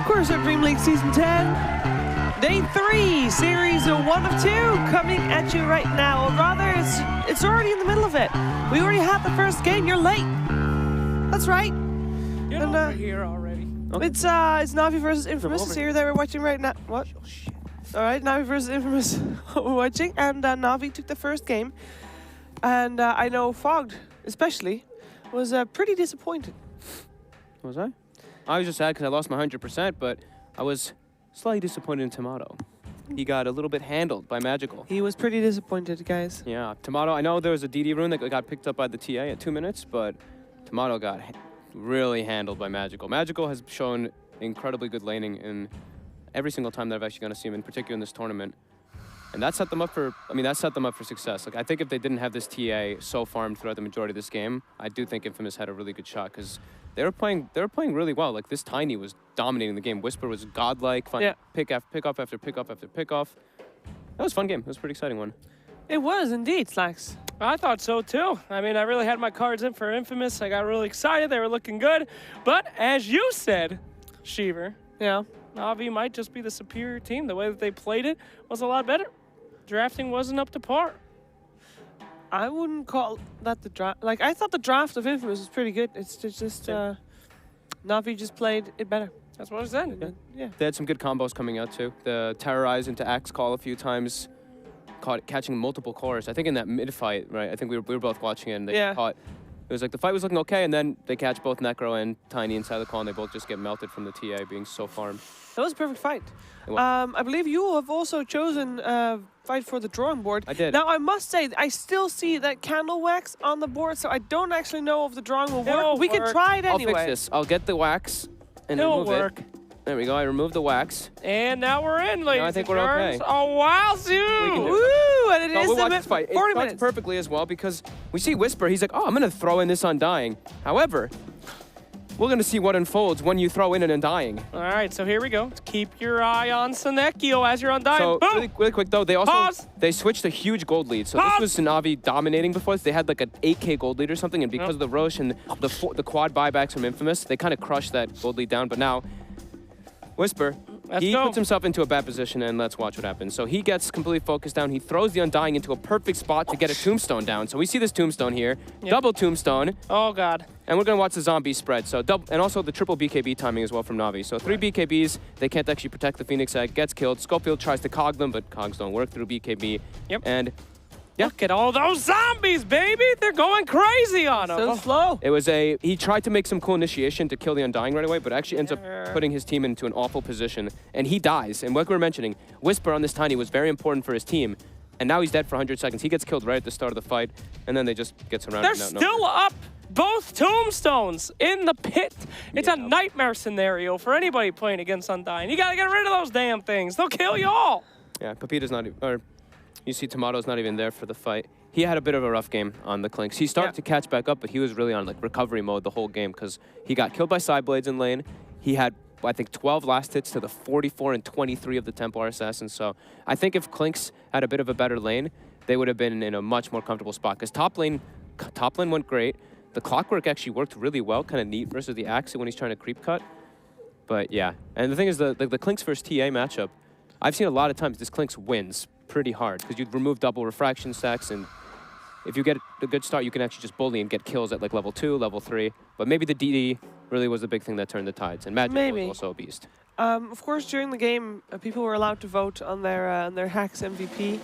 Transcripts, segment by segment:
CORSAIR DreamLeague Season 10, Day 3, Series 1 of 2, coming at you right now. Or rather, it's already in the middle of it. We already had the first game. You're late. That's right. Get over here already. Okay. It's Na'Vi versus Infamous here that we're watching right now. What? Oh, shit. All right, Na'Vi versus Infamous we're watching, and Na'Vi took the first game, and I know Fogged especially was pretty disappointed. Was I? I was just sad because I lost my 100%, but I was slightly disappointed in Tomato. He got a little bit handled by Magical. He was pretty disappointed, guys. Yeah, Tomato, I know there was a DD rune that got picked up by the TA at 2 minutes, but Tomato got really handled by Magical. Magical has shown incredibly good laning in every single time that I've actually gonna see him, in particular in this tournament. And that set them up for, that set them up for success. Like, I think if they didn't have this TA so farmed throughout the majority of this game, I do think Infamous had a really good shot, because they were playing really well. Like, this Tiny was dominating the game. Whisper was godlike, pick off after pick off after pick off. That was a fun game. It was a pretty exciting one. It was indeed, Slacks. I thought so too. I mean, I really had my cards in for Infamous. I got really excited. They were looking good. But as you said, Sheever, Yeah. Na'Vi might just be the superior team. The way that they played it was a lot better. Drafting wasn't up to par. I wouldn't call that the draft. Like, I thought the draft of Infamous was pretty good. It's just Na'Vi just played it better. That's what I said. Yeah. They had some good combos coming out too. The Terrorize into Axe Call a few times, catching multiple cores. I think in that mid fight, right? I think we were both watching it, and they caught. It was like the fight was looking okay, and then they catch both Necro and Tiny inside the call, and they both just get melted from the TA being so farmed. That was a perfect fight. I believe you have also chosen fight for the drawing board. I did. Now, I must say, I still see that candle wax on the board, so I don't actually know if the drawing will work. We can try it anyway. I'll fix this. I'll get the wax and It'll remove work. it. There we go. I removed the wax. And now we're in, ladies. I think we're okay. Oh, wow, dude. Woo! And it is we'll watch this fight. 40 It minutes. starts perfectly as well, because we see Whisper. He's like, oh, I'm going to throw in this Undying. However, we're going to see what unfolds when you throw in an Undying. All right, so here we go. Keep your eye on Senekio as you're Undying. So Boom. really quick though, they also they switched a huge gold lead. So this was Na'Vi dominating before. They had like an 8K gold lead or something, and because of the Roche and the quad buybacks from Infamous, they kind of crushed that gold lead down. But now, Whisper, he puts himself into a bad position, and let's watch what happens. So he gets completely focused down. He throws the Undying into a perfect spot to get a tombstone down. So we see this tombstone here, double tombstone. Oh God. And we're gonna watch the zombie spread. So and also the triple BKB timing as well from Na'Vi. So 3 BKBs, they can't actually protect the Phoenix Egg, gets killed. Schofield tries to cog them, but cogs don't work through BKB. And look at all those zombies, baby! They're going crazy on them. So slow. it was he tried to make some cool initiation to kill the Undying right away, but actually ends up putting his team into an awful position. And he dies. And like we were mentioning, Whisper on this Tiny was very important for his team. And now he's dead for 100 seconds. He gets killed right at the start of the fight, and then they just get surrounded. They're still up. Both tombstones in the pit. It's a nightmare scenario for anybody playing against Undying. You gotta get rid of those damn things. They'll kill you all. Yeah, Pepita's not even, or you see Tomato's not even there for the fight. He had a bit of a rough game on the Clinks. He started to catch back up, but he was really on like recovery mode the whole game, because he got killed by Sideblades in lane. He had, I think, 12 last hits to the 44 and 23 of the Templar Assassins. So I think if Clinks had a bit of a better lane, they would have been in a much more comfortable spot, because top lane went great. The Clockwork actually worked really well, kind of neat versus the Axe when he's trying to creep cut. But yeah, and the thing is, the Clinks versus TA matchup, I've seen a lot of times this Clinks wins pretty hard, because you remove double refraction stacks, and if you get a good start, you can actually just bully and get kills at like level 2, level 3. But maybe the DD really was the big thing that turned the tides, and Magic was also a beast. Of course, during the game, people were allowed to vote on their Hacks MVP.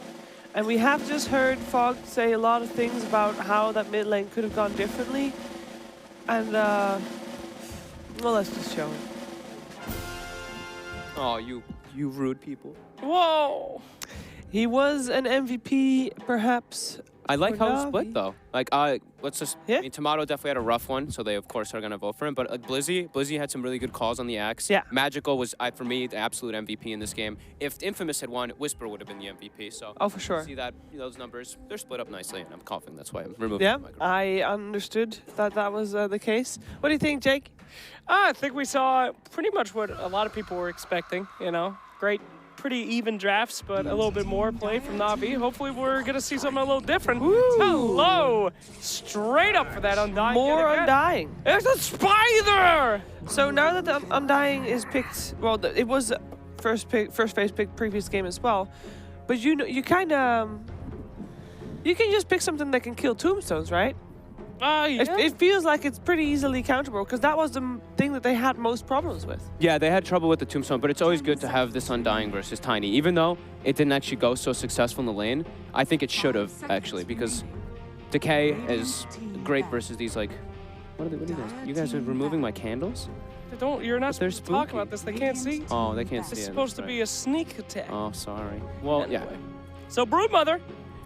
And we have just heard Fogg say a lot of things about how that mid lane could have gone differently. And, well, let's just show it. Oh, you rude people. Whoa. He was an MVP, perhaps. I like how it's Na'Vi. split, though. Like, let's just... I mean, Tomato definitely had a rough one, so they, of course, are going to vote for him. But Blizzy had some really good calls on the Axe. Yeah. Magical was, for me, the absolute MVP in this game. If Infamous had won, Whisper would have been the MVP. So oh, for sure. See that, those numbers, they're split up nicely, and I'm coughing. That's why I'm removing the microphone. I understood that was the case. What do you think, Jake? I think we saw pretty much what a lot of people were expecting, you know. Great pretty even drafts, but a little bit more play from Na'Vi. Hopefully we're going to see something a little different. Hello! Straight up for that Undying. More Undying. It's a spider! So now that the Undying is picked, well, it was first phase pick previous game as well, but you know, you kind of, you can just pick something that can kill tombstones, right? Yeah. It feels like it's pretty easily counterable because that was the thing that they had most problems with. Yeah, they had trouble with the Tombstone, but it's always good to have this Undying versus Tiny. Even though it didn't actually go so successful in the lane, I think it should have, actually, because Decay is great versus these, like... What are you guys? You guys are removing my candles? You're not supposed to talk about this. They can't see. Oh, they can't see It's it. supposed to be a sneak attack. Oh, sorry. Well, Anyway. yeah. So Broodmother,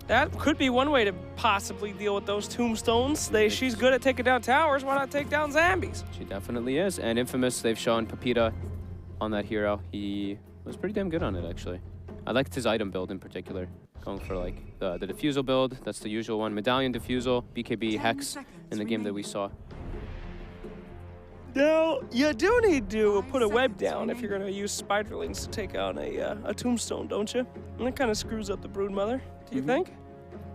that could be one way to possibly deal with those tombstones. She's good at taking down towers. Why not take down zombies? She definitely is. And Infamous, they've shown Pepita on that hero. He was pretty damn good on it, actually. I liked his item build in particular. Going for like the Diffusal build. That's the usual one. Medallion Diffusal, BKB Hex in the game that we saw. Now, you do need to put a web down if you're going to use spiderlings to take out a tombstone, don't you? And that kind of screws up the Broodmother. Do you think?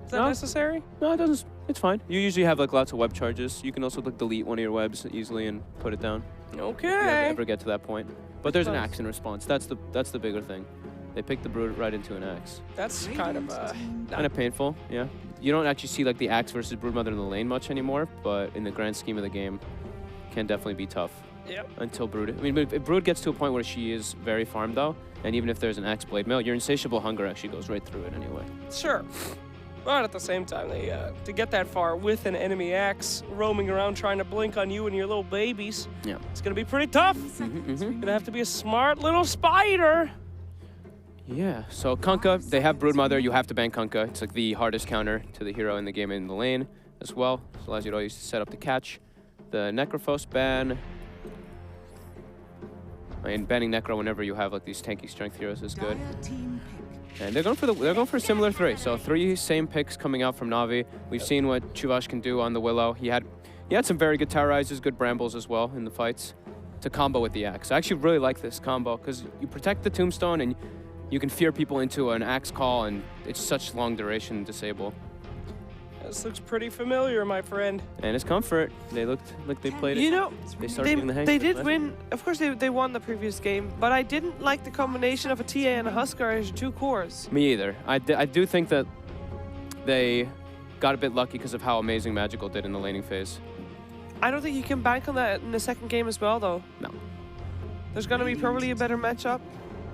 Is that No. necessary? No, it doesn't. It's fine. You usually have like lots of web charges. You can also like delete one of your webs easily and put it down. If you Okay. ever get to that point. But there's an Nice. axe in response. That's the bigger thing. They picked the Brood right into an axe. That's kind of Kind of painful, yeah. You don't actually see like the axe versus Broodmother in the lane much anymore, but in the grand scheme of the game, can definitely be tough. Yep. Until Brood. I mean, if Brood gets to a point where she is very farmed though, and even if there's an axe blade mail, your insatiable hunger actually goes right through it anyway. Sure. But at the same time, to get that far with an enemy axe roaming around trying to blink on you and your little babies, Yeah. it's going to be pretty tough. Gonna have to be a smart little spider. Yeah, so Kunkka, they have Broodmother, you have to ban Kunkka. It's like the hardest counter to the hero in the game in the lane as well. It allows you to always set up the catch. The Necrophos ban. I mean, banning Necro whenever you have like these tanky strength heroes is good. And they're going for a similar three. So 3 same picks coming out from Na'Vi. We've seen what Chuvash can do on the Willow. He had some very good Terrorizers, good Brambles as well in the fights to combo with the axe. I actually really like this combo because you protect the Tombstone and you can fear people into an axe call, and it's such long duration disable. This looks pretty familiar, my friend. And it's comfort. They looked like they played it. You know, They started getting the hang they of it did last win. Of course, they won the previous game, but I didn't like the combination of a TA and a Huskar as your 2 cores. Me either. I do think that they got a bit lucky because of how amazing Magical did in the laning phase. I don't think you can bank on that in the second game as well, though. No. There's going to be probably a better matchup.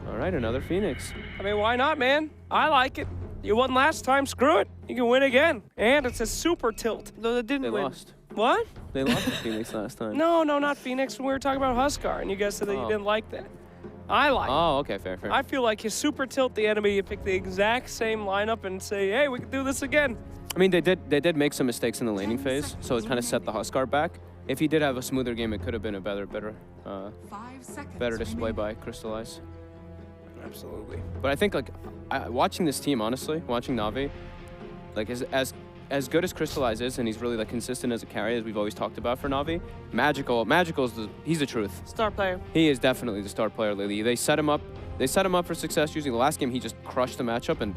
All right, another Phoenix. I mean, why not, man? I like it. You won last time, screw it. You can win again. And it's a super tilt. No, they didn't They win. lost. What? They lost to Phoenix last time. No, not Phoenix. We were talking about Huskar, and you guys said that you Oh. didn't like that. I like it. Oh, okay, fair. I feel like you super tilt the enemy, you pick the exact same lineup and say, hey, we can do this again. I mean, they did make some mistakes in the laning phase, so it kind of set the Huskar back. If he did have a smoother game, it could have been a better display by Crystallize. Absolutely. But I think like watching this team, honestly, watching Na'Vi, like as good as Crystallize is, and he's really like consistent as a carry, as we've always talked about for Na'Vi. Magical's he's the truth. Star player. He is definitely the star player lately. They set him up for success. Usually the last game he just crushed the matchup and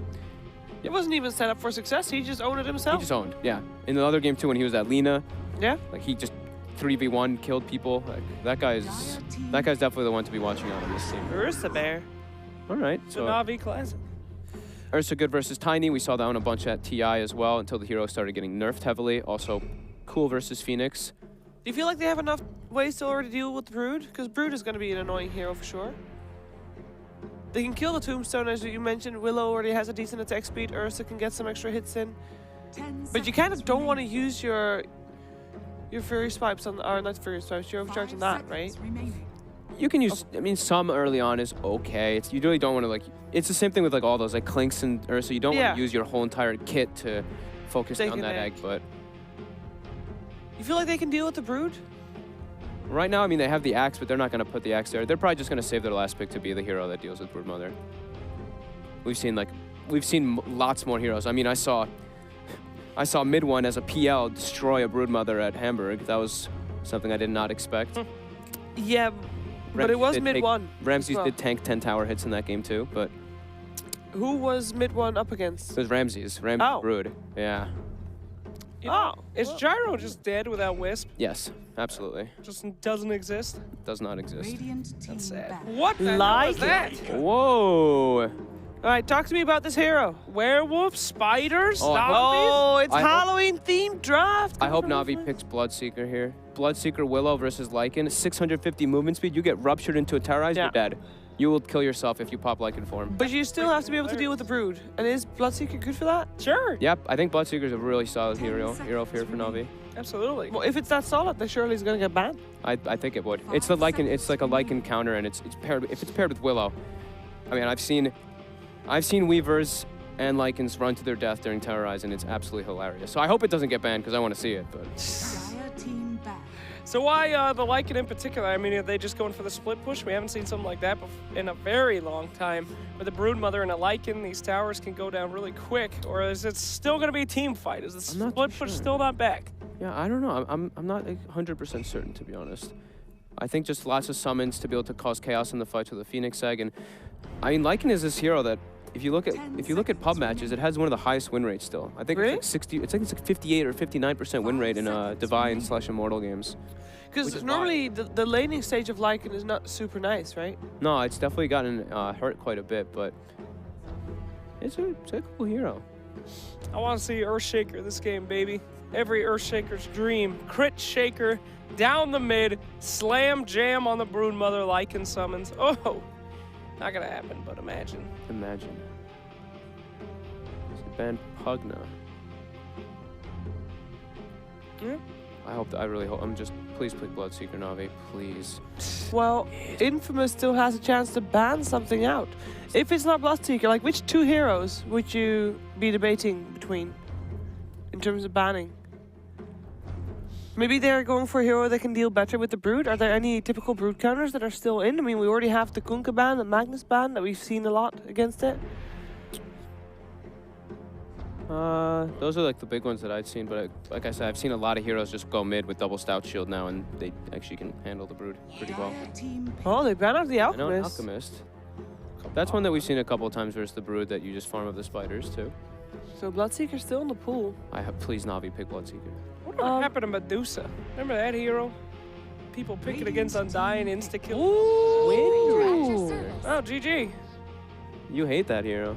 It wasn't even set up for success. He just owned it himself. he just owned. Yeah. In the other game too, when he was at Lina, Yeah. like he just 3v1 killed people. Like, that guy's definitely the one to be watching out on this team. Ursa Bear. All right. So Na'Vi Classic. Ursa good versus Tiny. We saw that one a bunch at TI as well until the hero started getting nerfed heavily. Also, Cool versus Phoenix. Do you feel like they have enough ways to already deal with Brood? Because Brood is going to be an annoying hero for sure. They can kill the Tombstone, as you mentioned. Willow already has a decent attack speed. Ursa can get some extra hits in. But you kind of don't want to use your Fury Swipes on, or not Fury Swipes, your Overcharge on that, right? You can use, I mean, some early on is okay. You really don't want to, like, it's the same thing with, like, all those, like, Clinks and Ursa. You don't want to use your whole entire kit to focus on that egg, but... You feel like they can deal with the Brood? Right now, I mean, they have the Axe, but they're not going to put the Axe there. They're probably just going to save their last pick to be the hero that deals with Broodmother. We've seen lots more heroes. I mean, I saw mid one as a PL destroy a Broodmother at Hamburg. That was something I did not expect. Yeah, But it was did mid take- one. Ramses well. did tank 10 tower hits in that game too, but Who was mid one up against? it was Ramses. Ramses Oh. Brood. Yeah. You know, Oh, is well. Gyro just dead without Wisp? Yes, absolutely. Just doesn't exist? Does not exist. Radiant team Sad. back. What the hell is that? Whoa. All right, talk to me about this hero. Werewolves, spiders, Oh, I zombies? Oh, it's I hope- Halloween themed draft. I hope Navi picks Bloodseeker here. Bloodseeker Willow versus Lycan. 650 movement speed. You get ruptured into a terrorize, Yeah. you're dead. You will kill yourself if you pop Lycan form. But you still have to be able to deal with the Brood. And is Bloodseeker good for that? Sure. Yep, I think Bloodseeker's a really solid hero here for Navi. Absolutely. Well, if it's that solid, then surely he's going to get banned. I think it would. It's the Lycan. It's like a Lycan counter, and it's paired. If it's paired with Willow, I mean, I've seen Weavers and Lycans run to their death during Terrorize, and it's absolutely hilarious. So I hope it doesn't get banned because I want to see it. But Dire team back. So why the Lycan in particular? I mean, are they just going for the split push? We haven't seen something like that in a very long time. With a Broodmother and a Lycan, these towers can go down really quick. Or is it still going to be a team fight? Is the I'm not split too push sure. still not back? yeah, I don't know. I'm not 100% certain, to be honest. I think just lots of summons to be able to cause chaos in the fights with the Phoenix Egg, and I mean, Lycan is this hero that if you look at pub matches, it has one of the highest win rates still. I think Really? it's like 60. It's like 58 or 59% win rate in Divine / Immortal games. Which Because is normally the laning stage of Lycan is not super nice, right? No, it's definitely gotten hurt quite a bit, but it's a cool hero. I want to see Earthshaker this game, baby. Every Earthshaker's dream. Crit Shaker, down the mid, slam jam on the Broodmother Lycan summons. Oh, not going to happen, but imagine. Imagine. It's a band Pugna. Yeah. I really hope. Please play Bloodseeker Navi, please. Well, Infamous still has a chance to ban something out. If it's not Bloodseeker, like which two heroes would you be debating between in terms of banning? Maybe they're going for a hero that can deal better with the Brood. Are there any typical Brood counters that are still in? I mean, we already have the Kunkka ban, the Magnus ban that we've seen a lot against it. Those are like the big ones that I've seen, but like I said, I've seen a lot of heroes just go mid with double stout shield now, and they actually can handle the Brood pretty well. Dire team Oh, they ban out the I know an Alchemist. Alchemist. That's one that we've seen a couple of times versus the Brood that you just farm up the spiders too. So Bloodseeker's still in the pool. Please Navi pick Bloodseeker. What happened to Medusa? Remember that hero? People pick it against Undying, insta-kill. Ooh. Oh, GG. You hate that hero.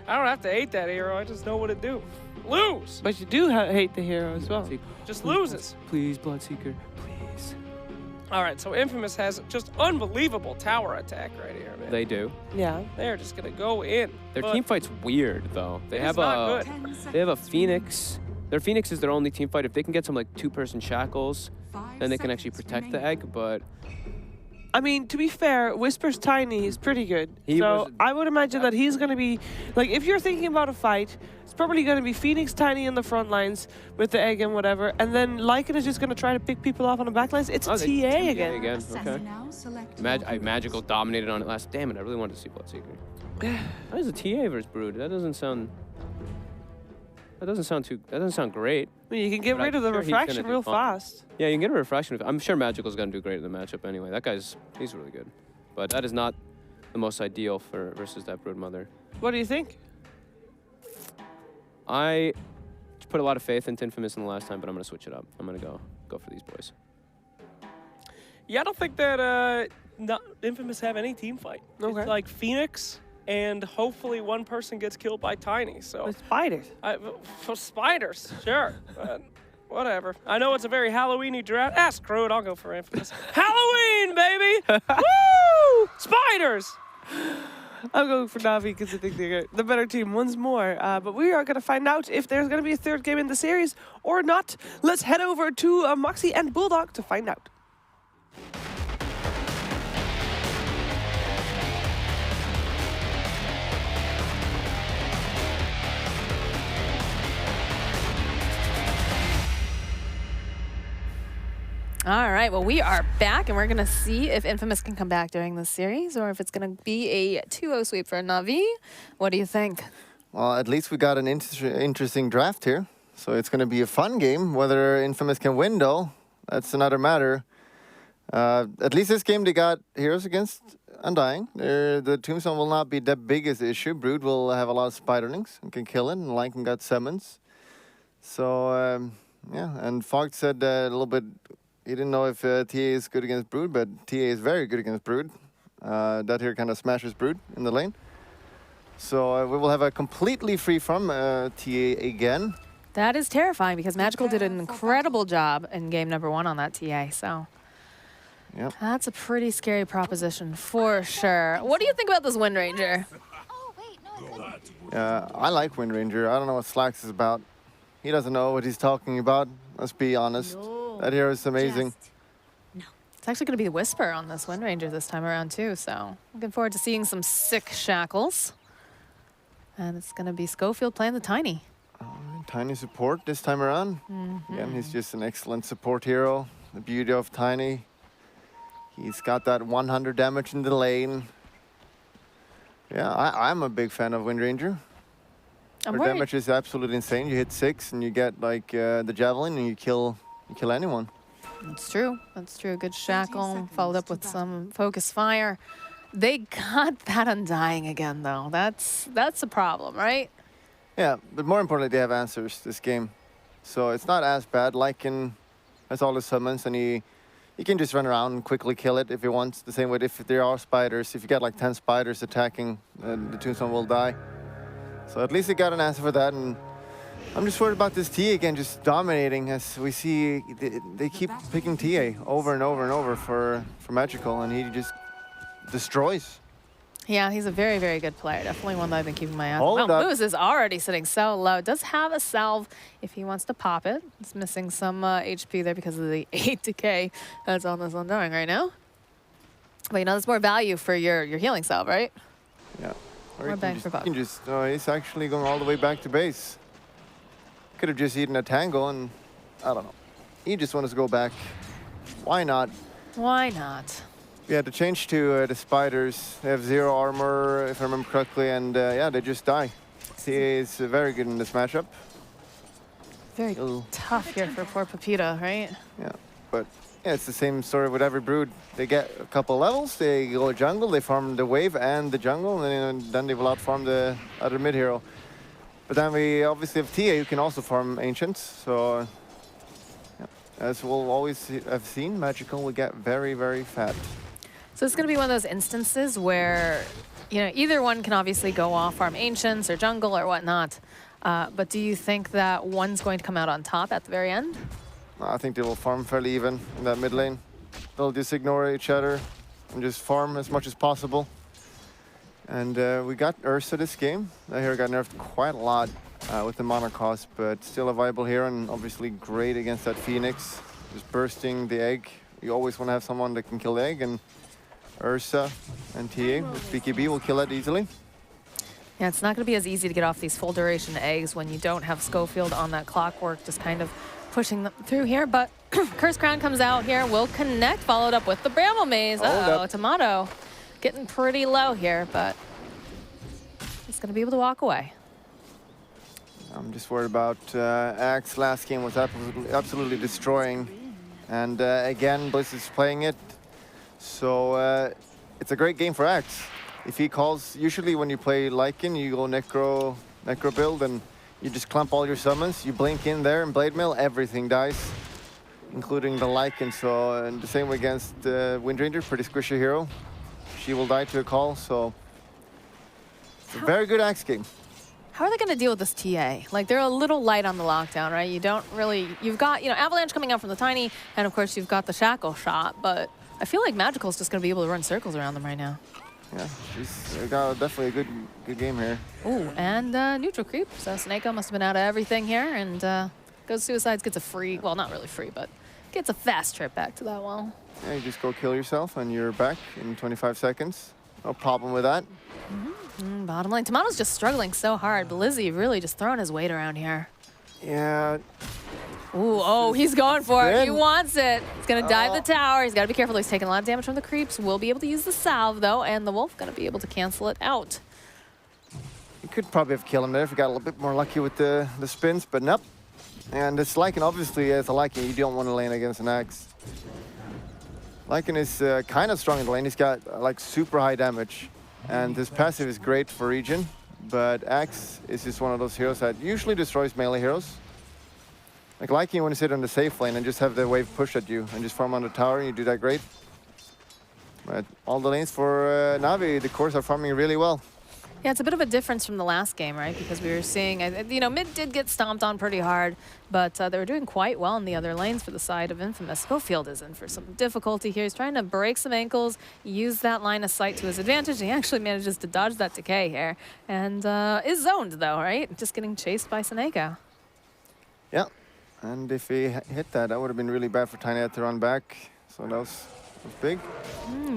I don't have to hate that hero. I just know what to do. Lose. But you do hate the hero as well. Just loses. Please, Bloodseeker, please. All right, so Infamous has just unbelievable tower attack right here, man. They do. Yeah. They're just gonna go in. Their But team fight's weird though. They it's have not a good. 10 seconds. they have a Phoenix. Their Phoenix is their only team fight. If they can get some like 2-person shackles, 5 then they can actually seconds protect the remaining. egg. But I mean, to be fair, Whisper's tiny is pretty good. He so was- I would imagine that he's going to be, like, if you're thinking about a fight, it's probably going to be Phoenix Tiny in the front lines with the egg and whatever, and then Lycan is just going to try to pick people off on the back lines. It's a Oh, TA they- again. again. Assassin Okay. now select Magical dominated on it last. Damn it! I really wanted to see Bloodseeker. That is a TA versus Brood. That doesn't sound. That doesn't sound great. I mean, you can get But rid I'm of the sure he's gonna refraction do real fine. fast. Yeah, you can get a refraction. I'm sure Magical's gonna do great in the matchup anyway. That he's really good. But that is not the most ideal for versus that Broodmother. What do you think? I put a lot of faith into Infamous in the last time, but I'm gonna switch it up. I'm gonna go for these boys. Yeah, I don't think that Infamous have any team fight. Okay. It's like Phoenix, and hopefully one person gets killed by Tiny. So The spiders. for spiders, sure. But whatever. I know it's a very Halloween-y draft. Ah, screw it. I'll go for Infamous. Halloween, baby! Woo! Spiders! I'm going for Navi because I think they're the better team once more. But we are going to find out if there's going to be a third game in the series or not. Let's head over to Moxie and Bulldog to find out. All right, well, we are back, and we're going to see if Infamous can come back during this series or if it's going to be a 2-0 sweep for Navi. What do you think? Well, at least we got an interesting draft here. So it's going to be a fun game. Whether Infamous can win, though, that's another matter. At least this game they got heroes against Undying. The Tombstone will not be the biggest issue. Brood will have a lot of spiderlings and can kill it, and Lincoln got summons. So, yeah, and Fogg said a little bit, he didn't know if TA is good against Brood, but TA is very good against Brood. That here kind of smashes Brood in the lane. So we will have a completely free from TA again. That is terrifying because Magical did an incredible job in game number 1 on that TA, so Yep. that's a pretty scary proposition for sure. What do you think about this Wind Ranger? I like Wind Ranger. I don't know what Slacks is about. He doesn't know what he's talking about. Let's be honest. That hero is amazing. It's actually going to be the Whisper on this Wind Ranger this time around too, so looking forward to seeing some sick shackles. And it's going to be Schofield playing the Tiny. Tiny support this time around. Again, he's just an excellent support hero. The beauty of Tiny. He's got that 100 damage in the lane. Yeah, I'm a big fan of Wind Ranger. I'm Her worried. damage is absolutely insane. You hit 6 and you get like the javelin and you kill anyone. That's true. That's true. Good shackle followed up with some focus fire. They got that Undying again though. That's a problem, right? Yeah, but more importantly, they have answers this game. So it's not as bad. Lycan has all the summons and he can just run around and quickly kill it if he wants. The same way if there are spiders. If you get like 10 spiders attacking, the Tombstone will die. So at least they got an answer for that. And I'm just worried about this TA again, just dominating as we see they keep picking TA over and over and over for Magical, and he just destroys. Yeah, he's a very, very good player. Definitely one that I've been keeping my eye on. Hold Wow, up. Moose is already sitting so low. Does have a salve if he wants to pop it. It's missing some HP there because of the 8 decay that's on this Undying right now. But you know, there's more value for your healing salve, right? Yeah. Or More you bang can for buck. You can just, he's actually going all the way back to base. Could have just eaten a tango and, I don't know. He just wants to go back. Why not? Why not? We had to change to the spiders. They have 0 armor, if I remember correctly, and yeah, they just die. TA is very good in this matchup. Very Ooh. tough here for poor Pepito, right? Yeah, but yeah, it's the same story with every Brood. They get a couple levels, they go jungle, they farm the wave and the jungle, and then they will outfarm the other mid hero. But then we obviously have TA who can also farm Ancients, so yeah. As we'll always have seen, Magical will get very, very fat. So it's going to be one of those instances where, you know, either one can obviously go off, farm Ancients or jungle or whatnot. But do you think that one's going to come out on top at the very end? I think they will farm fairly even in that mid lane. They'll just ignore each other and just farm as much as possible. And we got Ursa this game. That hero got nerfed quite a lot with the mana cost, but still a viable hero and obviously great against that Phoenix. Just bursting the egg. You always want to have someone that can kill the egg, and Ursa and TA with BKB will kill it easily. Yeah, it's not going to be as easy to get off these full duration eggs when you don't have Schofield on that clockwork, just kind of pushing them through here. But Curse Crown comes out here, will connect, followed up with the Bramble Maze. Uh-oh, Tomato getting pretty low here, but he's going to be able to walk away. I'm just worried about Axe. Last game was absolutely destroying. And again, Bliss is playing it. So it's a great game for Axe. If he calls, usually when you play Lycan, you go Necro build and you just clump all your summons. You blink in there and Blade Mail, everything dies, including the Lycan. So and the same way against Wind Ranger, pretty squishy hero. She will die to a call, so it's a very good Axe game. How are they going to deal with this TA? Like, they're a little light on the lockdown, right? You don't really... You've got, you know, Avalanche coming out from the Tiny, and of course you've got the Shackle shot, but I feel like Magical's just going to be able to run circles around them right now. Yeah, she's got definitely a good game here. Ooh, and neutral creep. So Snako must have been out of everything here, and Goes Suicides gets a free... Well, not really free, but gets a fast trip back to that wall. Yeah, you just go kill yourself, and you're back in 25 seconds. No problem with that. Bottom lane. Tomato's just struggling so hard. Blizzy really just throwing his weight around here. Yeah. Ooh, oh, he's going for it. He Good. wants it. He's going to dive the tower. He's got to be careful. He's taking a lot of damage from the creeps. Will be able to use the salve, though, and the wolf going to be able to cancel it out. You could probably have killed him there if you got a little bit more lucky with the spins, but nope. And it's Lycan, obviously, as a Lycan, you don't want to lane against an Axe. Lycan is kind of strong in the lane. He's got like super high damage, and his passive is great for regen. But Axe is just one of those heroes that usually destroys melee heroes. Like Lycan, you want to sit on the safe lane and just have the wave push at you and just farm on the tower, and you do that great. But all the lanes for Na'Vi, the cores are farming really well. Yeah, it's a bit of a difference from the last game, right? Because we were seeing, you know, mid did get stomped on pretty hard, but they were doing quite well in the other lanes for the side of Infamous. Schofield is in for some difficulty here. He's trying to break some ankles, use that line of sight to his advantage. He actually manages to dodge that decay here, and is zoned though, right? Just getting chased by Seneca. Yeah, and if he hit that, that would have been really bad for Tiny to run back. So that was big.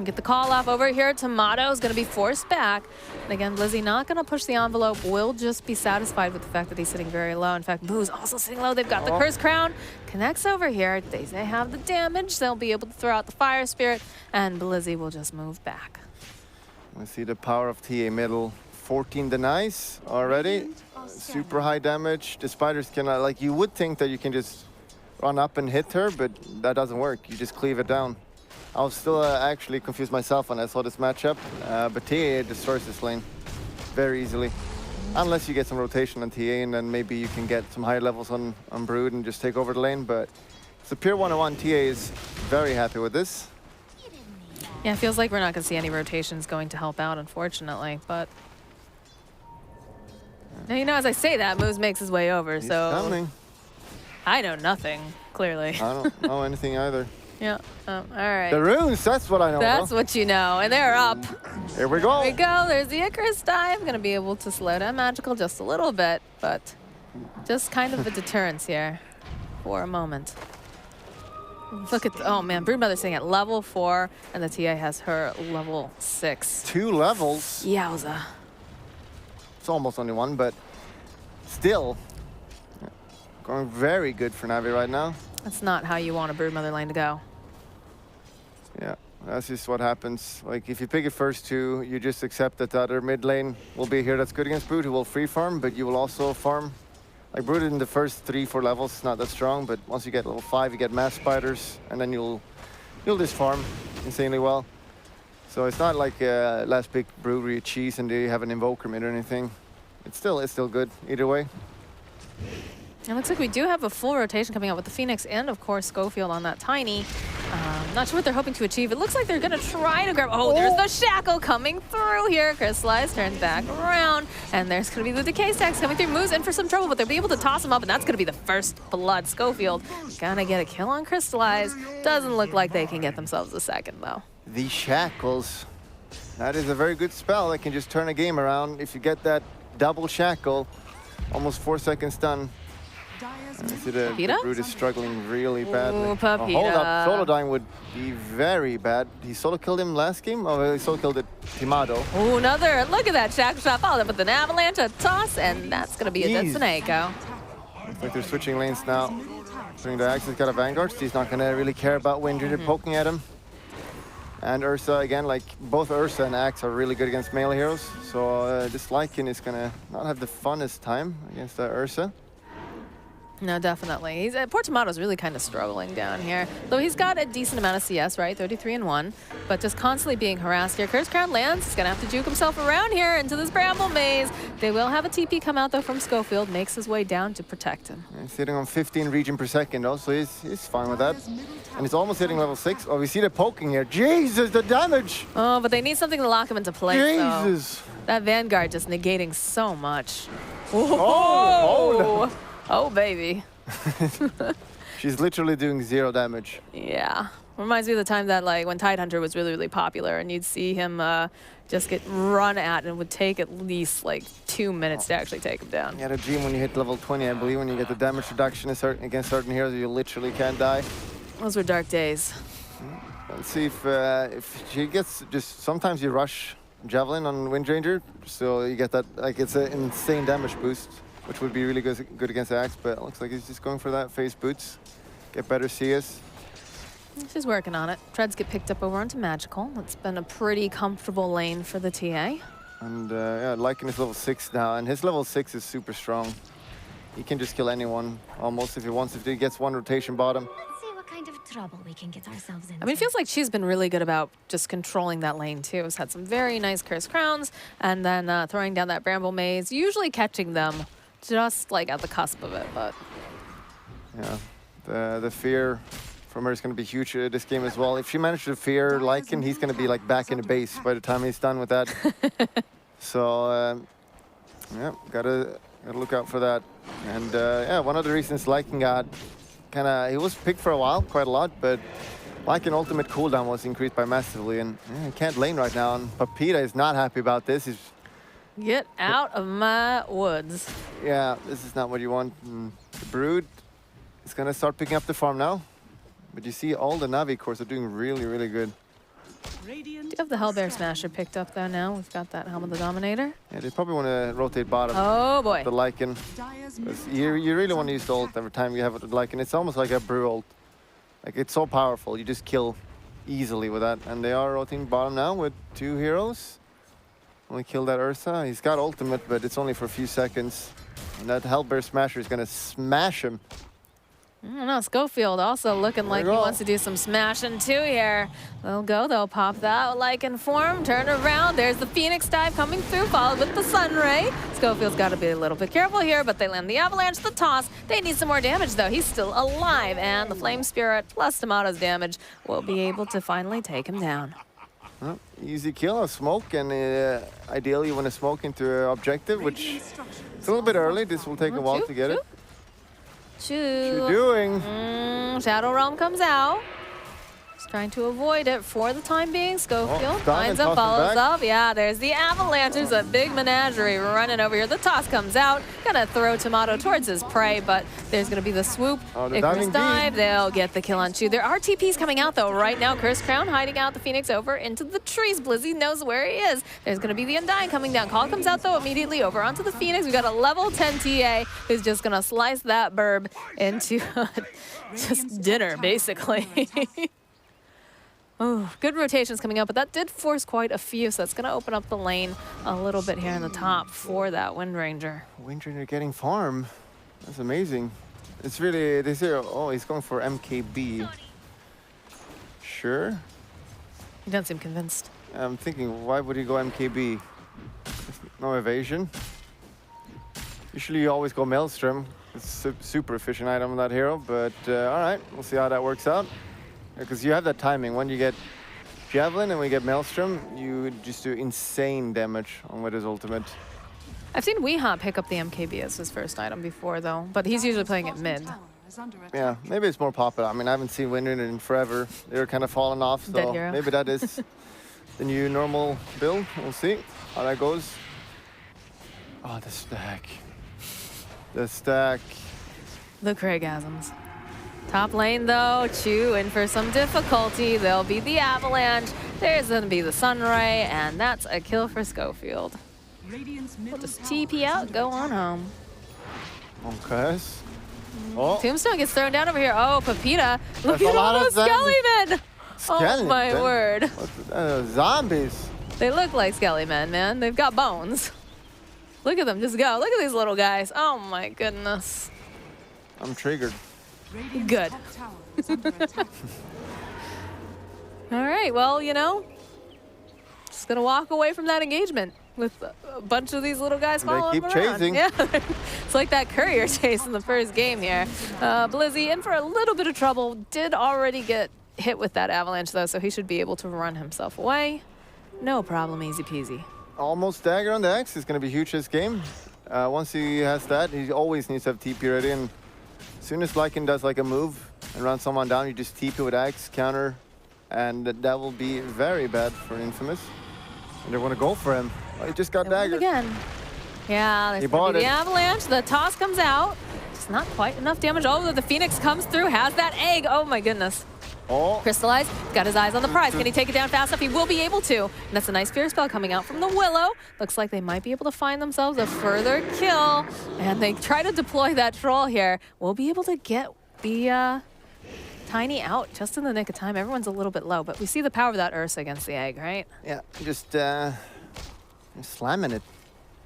Get the call off over here. Tomato's going to be forced back. And again, Blizzy not going to push the envelope. Will just be satisfied with the fact that he's sitting very low. In fact, Boo's also sitting low. They've got the Curse Crown. Connects over here. They have the damage. They'll be able to throw out the Fire Spirit. And Blizzy will just move back. We see the power of TA middle. 14 denies already. Super high damage. The spiders cannot, like, you would think that you can just run up and hit her, but that doesn't work. You just cleave it down. I was still actually confused myself when I saw this matchup, but TA destroys this lane very easily. Unless you get some rotation on TA, and then maybe you can get some higher levels on Brood and just take over the lane, but it's a pure 1-on-1. TA is very happy with this. Yeah, it feels like we're not going to see any rotations going to help out, unfortunately, but... Now, you know, as I say that, Moose makes his way over, He's so... coming. I know nothing, clearly. I don't know anything either. Yeah, all right. The runes, that's what I know. That's what you know, and they're up. Here we go. Here we go, there's the Icarus dive. Going to be able to slow down Magical just a little bit, but just kind of a deterrence here for a moment. Look at, oh man, Broodmother's sitting at level 4, and the TA has her level 6. 2 levels. Yowza. It's almost only 1, but still going very good for Na'Vi right now. That's not how you want a Broodmother lane to go. Yeah, that's just what happens. Like, if you pick it first 2, you just accept that the other mid lane will be here that's good against Brood, who will free farm, but you will also farm. Like, Brood in the first 3-4 levels is not that strong, but once you get level 5, you get mass spiders, and then you'll just farm insanely well. So it's not like last pick Brood where you cheese and you have an invoker mid or anything. It's still good either way. It looks like we do have a full rotation coming out with the Phoenix and, of course, Schofield on that Tiny. Not sure what they're hoping to achieve. It looks like they're going to try to grab... Oh, there's the Shackle coming through here. Crystallize turns back around, and there's going to be the Decay stacks coming through. Moves in for some trouble, but they'll be able to toss him up, and that's going to be the first blood. Schofield gonna get a kill on Crystallize. Doesn't look like they can get themselves a second, though. The Shackles. That is a very good spell that can just turn a game around. If you get that double Shackle, almost 4 seconds done. I see the Brood is struggling really badly. Ooh, Papita. Hold up, solo dying would be very bad. He solo killed him last game? Oh, he solo killed it, Timado. Ooh, another, look at that Shackle shot, followed up with an Avalanche, a toss, and that's gonna be a dead Seneco. Looks like they're switching lanes now. Putting the Axe, he's got a Vanguard, so he's not gonna really care about Windred poking at him. And Ursa, again, like both Ursa and Axe are really good against melee heroes. So this Lycan is gonna not have the funnest time against Ursa. No, definitely. Poor Tomato's really kind of struggling down here. Though he's got a decent amount of CS, right? 33 and 1. But just constantly being harassed here. Curse Crown lands. He's going to have to juke himself around here into this Bramble Maze. They will have a TP come out, though, from Schofield. Makes his way down to protect him. He's sitting on 15 regen per second, though, so he's fine with that. And he's almost hitting level 6. Oh, we see the poking here. Jesus, the damage! Oh, but they need something to lock him into place, Jesus! Though. That Vanguard just negating so much. Oh, oh baby. She's literally doing 0 damage. Yeah. Reminds me of the time that, like, when Tidehunter was really, really popular, and you'd see him just get run at, and it would take at least, like, 2 minutes to actually take him down. You had a dream when you hit level 20, I believe, when you get the damage reduction against certain heroes, you literally can't die. Those were dark days. Let's see if she gets just... Sometimes you rush Javelin on Windranger, so you get that, like, it's an insane damage boost, which would be really good against Axe, but it looks like he's just going for that face boots. Get better CS. She's working on it. Treads get picked up over onto Magical. That's been a pretty comfortable lane for the TA. And yeah, Lycan is level 6 now, and his level 6 is super strong. He can just kill anyone, almost, if he wants. If he gets one rotation bottom. See what kind of trouble we can get ourselves into. I mean, it feels like she's been really good about just controlling that lane, too. Has had some very nice Curse Crowns, and then throwing down that Bramble Maze, usually catching them just like at the cusp of it, but... Yeah, the fear from her is going to be huge this game as well. If she manages to fear Lycan, he's going to be like back in the base by the time he's done with that. So, yeah, gotta look out for that. And yeah, one of the reasons Lycan got he was picked for a while, quite a lot, but Lycan ultimate cooldown was increased by massively, and he can't lane right now. And Papita is not happy about this. Get out of my woods. Yeah, this is not what you want. The Brood is gonna start picking up the farm now. But you see all the Navi cores are doing really, really good. Do you have the Hellbear Smasher picked up though now? We've got that Helm of the Dominator. Yeah, they probably want to rotate bottom. Oh boy. The Lycan. You really want to use the ult every time you have it with Lycan. It's almost like a brew ult. Like, it's so powerful. You just kill easily with that. And they are rotating bottom now with 2 heroes. Only killed that Ursa. He's got ultimate, but it's only for a few seconds. And that Hellbear Smasher is going to smash him. I don't know, Schofield also looking like he wants to do some smashing too here. They'll go, they'll pop that Lycan form, turn around. There's the Phoenix dive coming through, followed with the Sun Ray. Schofield's got to be a little bit careful here, but they land the Avalanche, the toss. They need some more damage though. He's still alive, and the Flame Spirit plus Tomato's damage will be able to finally take him down. Well, easy kill, a smoke, and ideally you want to smoke into an objective, which is a little bit early. This will take a while to get it. What you doing? Shadow Realm comes out. Just trying to avoid it for the time being. Schofield finds him, follows up. Yeah, there's the Avalanche. There's a big menagerie running over here. The toss comes out. Gonna throw Tomato towards his prey, but there's gonna be the swoop. Icarus dive. They'll get the kill on Chu. There are TPs coming out though right now. Curse Crown hiding out the Phoenix over into the trees. Blizzy knows where he is. There's gonna be the Undying coming down. Call comes out though immediately over onto the Phoenix. We got a level 10 TA who's just gonna slice that burb into just dinner basically. Oh, good rotations coming up, but that did force quite a few, so it's going to open up the lane a little bit here in the top for that Wind Ranger. Wind Ranger getting farm. That's amazing. It's really, they say, oh, he's going for MKB. Sure. You don't seem convinced. I'm thinking, why would he go MKB? No evasion. Usually you always go Maelstrom. It's a super efficient item on that hero, but all right, we'll see how that works out. Because you have that timing. When you get Javelin and we get Maelstrom, you just do insane damage on with his ultimate. I've seen Weeha pick up the MKB as his first item before, though, but he's usually playing it mid. Yeah, maybe it's more popular. I mean, I haven't seen Wind Ranger in forever. They're kind of falling off, so maybe that is the new normal build. We'll see how that goes. Oh, the stack. The stack. The Craigasms. Top lane though, Chu in for some difficulty. There'll be the Avalanche. There's gonna be the Sunray, and that's a kill for Schofield. We'll just TP out, go on home. Okay. Oh. Tombstone gets thrown down over here. Oh, Papita. Look at all those Skellymen. Oh my word. Zombies. They look like Skellymen, man. They've got bones. Look at them, just go. Look at these little guys. Oh my goodness. I'm triggered. Good. All right, well, you know, just gonna walk away from that engagement with a bunch of these little guys following around. They keep chasing. Yeah, it's like that courier chase in the first game here. Blizzy in for a little bit of trouble. Did already get hit with that Avalanche though, so he should be able to run himself away. No problem, easy peasy. Almost dagger on the X is gonna be huge this game. Once he has that, he always needs to have TP ready, and as soon as Lycan does like a move and runs someone down, you just TP with Axe, counter, and that will be very bad for Infamous. And they want to go for him. Oh, he just got daggered. Again. Yeah, there's gonna be the Avalanche. The toss comes out. It's not quite enough damage. Oh, the Phoenix comes through, has that egg. Oh my goodness. Oh. Crystallize, got his eyes on the prize. Can he take it down fast enough? He will be able to. And that's a nice fear spell coming out from the Willow. Looks like they might be able to find themselves a further kill. And they try to deploy that troll here. We'll be able to get the Tiny out just in the nick of time. Everyone's a little bit low, but we see the power of that Ursa against the egg, right? Yeah, just slamming it.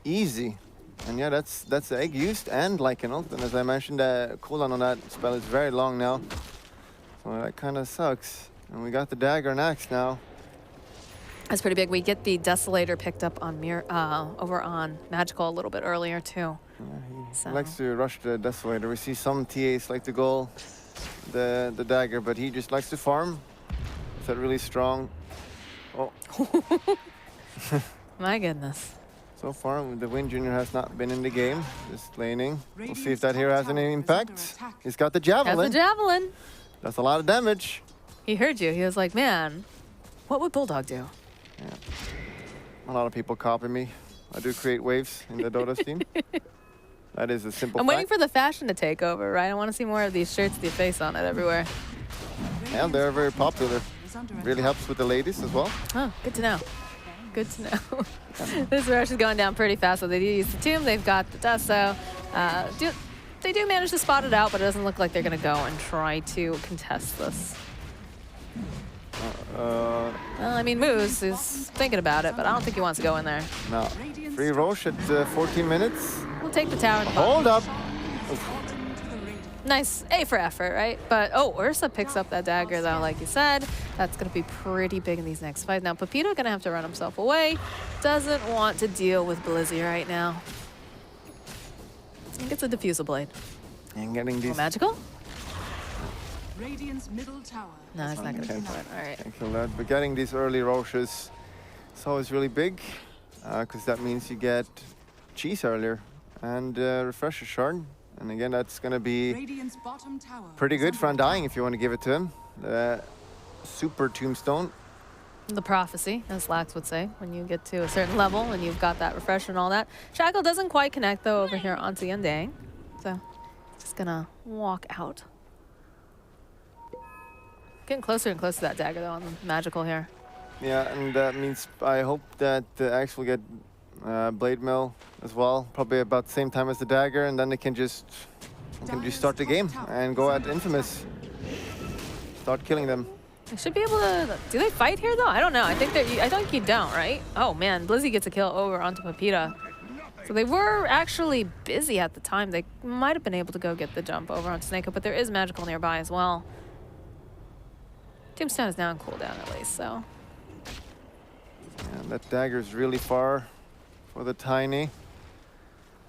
Easy. And yeah, that's the egg used and like an ult. And as I mentioned, cooldown on that spell is very long now. So that kind of sucks. And we got the dagger and axe now. That's pretty big. We get the Desolator picked up on over on Magical a little bit earlier too. He likes to rush the Desolator. We see some TAs like to go the dagger, but he just likes to farm. Is that really strong? Oh. My goodness. So far, the Wind Junior has not been in the game, just laning. We'll see if that hero has any impact. He's got the Javelin. That's the Javelin. That's a lot of damage. He heard you. He was like, man, what would Bulldog do? Yeah. A lot of people copy me. I do create waves in the Dota team. That is a simple I'm fact. waiting for the fashion to take over, right? I want to see more of these shirts with your face on it everywhere. And they're very popular. Really helps with the ladies as well. Oh, good to know. Good to know. This rush is going down pretty fast, so they do use the tomb. They've got the dust, so they do manage to spot it out, but it doesn't look like they're going to go and try to contest this. Well, I mean, Moose is thinking about it, but I don't think he wants to go in there. No. Free Roche at 14 minutes. We'll take the tower. And Hold up. Nice A for effort, right? But, oh, Ursa picks up that dagger, though, like you said. That's going to be pretty big in these next fights. Now, Pepito going to have to run himself away. Doesn't want to deal with Blizzy right now. He gets a diffusal blade. And getting these... Magical? Radiant's middle tower. No, it's not going to do it. All right. Can't kill that. But getting these early Roches is always really big, because that means you get cheese earlier and refresher shard. And again, that's going to be pretty good for Undying if you want to give it to him. The super tombstone. The prophecy, as Lax would say, when you get to a certain level and you've got that refresher and all that. Shackle doesn't quite connect, though, over here onto Undying. So, just going to walk out. Getting closer and closer to that dagger, though, on the Magical here. Yeah, and that means I hope that the axe will get Blade Mill as well, probably about the same time as the dagger, and then they can just start the game and go at Infamous. Start killing them. They should be able to. Do they fight here though? I don't know. I think you don't, right? Oh man, Blizzy gets a kill over onto Pepita. So they were actually busy at the time. They might have been able to go get the jump over onto Snake, but there is Magical nearby as well. Tombstone is now on cooldown at least, so. And that dagger is really far for the Tiny.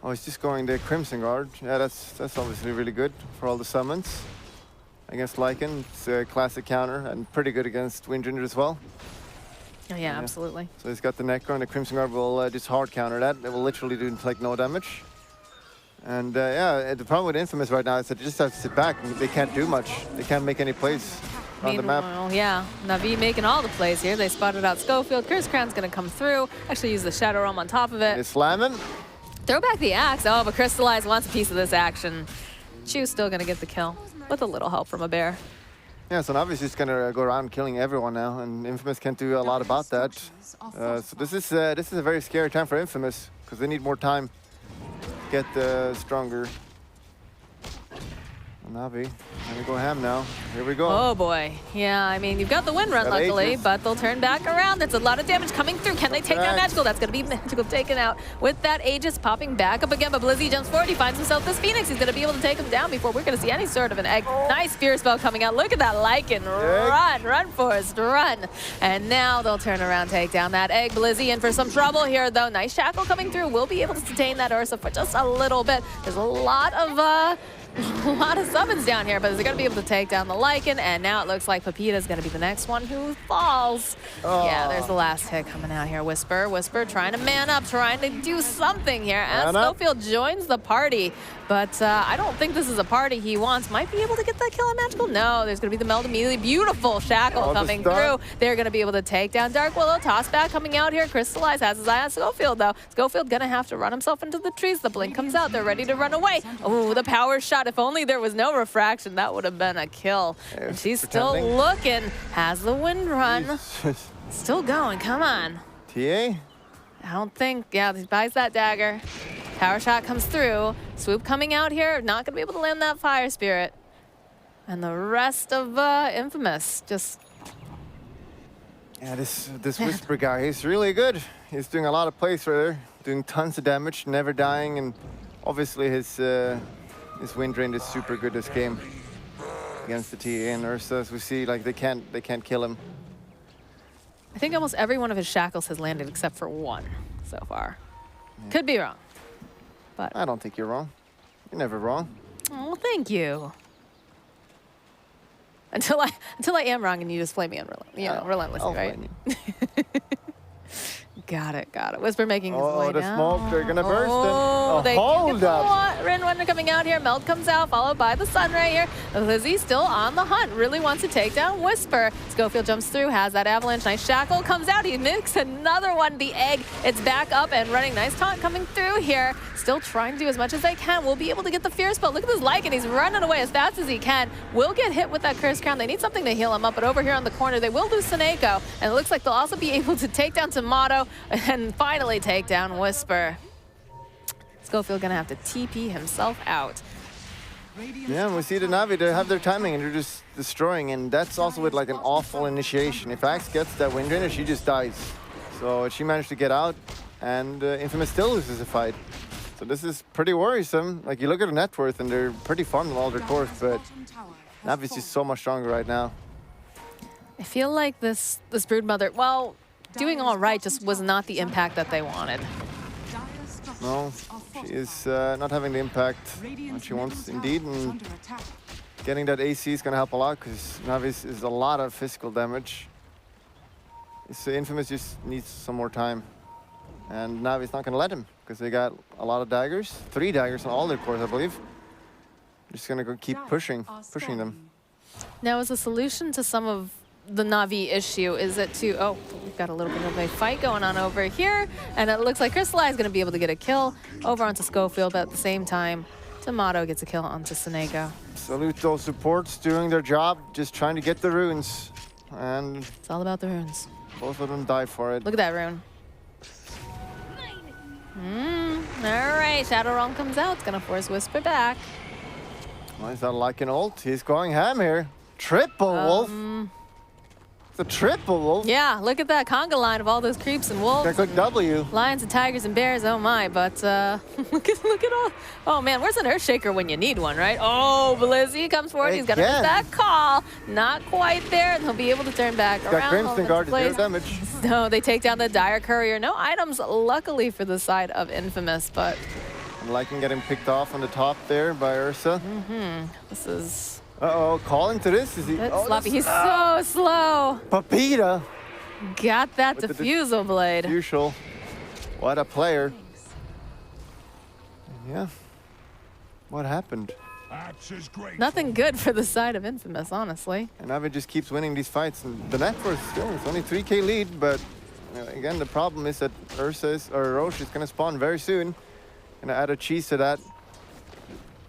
Oh, he's just going the Crimson Guard. Yeah, that's obviously really good for all the summons. Against Lycan, it's a classic counter and pretty good against Wind Junior as well. Oh, yeah, absolutely. So he's got the Necro, and the Crimson Guard will just hard counter that. It will literally do like no damage. And yeah, the problem with Infamous right now is that they just have to sit back. They can't do much. They can't make any plays on the map. Well, yeah, Na'Vi making all the plays here. They spotted out Schofield. Curse Crown's going to come through. Actually use the Shadow Realm on top of it. They're slamming. Throw back the axe. Oh, but Crystallize wants a piece of this action. Chew's still going to get the kill with a little help from a bear. Yeah, so Na'Vi's just going to go around killing everyone now, and Infamous can't do a lot about that. So this is a very scary time for Infamous, because they need more time to get stronger. Na'Vi, gonna go ham now. Here we go. Oh boy. Yeah, I mean, you've got the wind run, luckily, but they'll turn back around. There's a lot of damage coming through. Can they take down Magical? That's gonna be Magical taken out with that Aegis popping back up again, but Blizzy jumps forward. He finds himself this Phoenix. He's gonna be able to take him down before we're gonna see any sort of an egg. Nice Fear Spell coming out. Look at that Lycan. Run, Forrest, run. And now they'll turn around, take down that egg. Blizzy in for some trouble here, though. Nice Shackle coming through. We'll be able to detain that Ursa for just a little bit. There's a lot of summons down here, but they're going to be able to take down the Lycan, and now it looks like Pepita's going to be the next one who falls. Oh. Yeah, there's the last hit coming out here. Whisper trying to man up, trying to do something here. As Schofield joins the party, but I don't think this is a party he wants. Might be able to get that kill on Magical. No, there's going to be the meld immediately. Beautiful Shackle coming through. They're going to be able to take down Dark Willow. Toss back coming out here. Crystallize has his eye on Schofield, though. Schofield going to have to run himself into the trees. The blink comes out. They're ready to run away. Oh, the power shot. If only there was no refraction, that would have been a kill. And she's still looking. Has the wind run. Still going. Come on. TA? I don't think. Yeah, he buys that dagger. Power shot comes through. Swoop coming out here. Not going to be able to land that Fire Spirit. And the rest of Infamous just... Yeah, this Whisper guy, he's really good. He's doing a lot of plays right there. Doing tons of damage, never dying, and obviously his wind drain is super good this game. against the TA and Ursa. As we see, like they can't kill him. I think almost every one of his shackles has landed except for one so far. Could be wrong, but I don't think you're wrong. You're never wrong. oh, thank you. Until I am wrong and you just flame me relentlessly, I'll right? blame you. Got it. Whisper making his Oh, way the down. smoke, they're gonna burst Oh, it. they Hold up. Rin Wonder coming out here. Meld comes out, followed by the Sun right here. Lizzie still on the hunt, really wants to take down Whisper. Schofield jumps through, has that avalanche. Nice shackle comes out. He makes another one. The egg, it's back up and running. Nice taunt coming through here. Still trying to do as much as they can. We'll be able to get the Fierce Spell. Look at this Lycan. He's running away as fast as he can. Will get hit with that Curse Crown. They need something to heal him up, but over here on the corner, they will lose Seneko. And it looks like they'll also be able to take down Tomato and finally take down Whisper. Schofield gonna have to TP himself out. Yeah, we see the Na'Vi, they have their timing and they're just destroying, and that's also with like an awful initiation. If Axe gets that Wind Drainer, she just dies. So she managed to get out, and Infamous still loses the fight. So this is pretty worrisome. Like you look at the net worth and they're pretty fun with all their cores, but Na'Vi's just so much stronger right now. I feel like this Broodmother, well, doing all right just was not the impact that they wanted. No, she is not having the impact that she wants indeed, and getting that AC is going to help a lot because Na'Vi is a lot of physical damage. So Infamous just needs some more time, and Na'Vi's not going to let him because they got a lot of daggers, 3 daggers on all their cores, I believe. Just going to go keep pushing them. Now, as a solution to some of the Na'Vi issue, is it to, oh, we've got a little bit of a fight going on over here, and it looks like Crystallize is going to be able to get a kill over onto Schofield, but at the same time, Tomato gets a kill onto Seneko. Salute those supports doing their job, just trying to get the runes, and It's all about the runes. both of them die for it. Look at that rune. All right, Shadow Realm comes out. It's going to force Whisper back. Well, he's not like an ult. He's going ham here. Triple wolf. It's a triple wolf. Yeah, look at that conga line of all those creeps and wolves. Got quick W. Lions and tigers and bears, oh my, but look at all. Oh man, where's an Earthshaker when you need one, right? Oh, Blizzy comes forward, he's gonna miss that call. Not quite there, and he'll be able to turn back around. Got Crimson Guard, 0 damage. No, they take down the Dire Courier. No items, luckily for the side of Infamous, but I'm liking getting picked off on the top there by Ursa. this is Uh-oh, calling to this? Is he? that's Oh, sloppy. He's so slow. Papita. Got that With the diffusal blade. Usual. What a player. Yeah. What happened? Nothing good for the side of Infamous, honestly. And Na'Vi just keeps winning these fights. And the net worth still, it's only 3k lead, but again, the problem is that Roche is going to spawn very soon. Gonna add a cheese to that.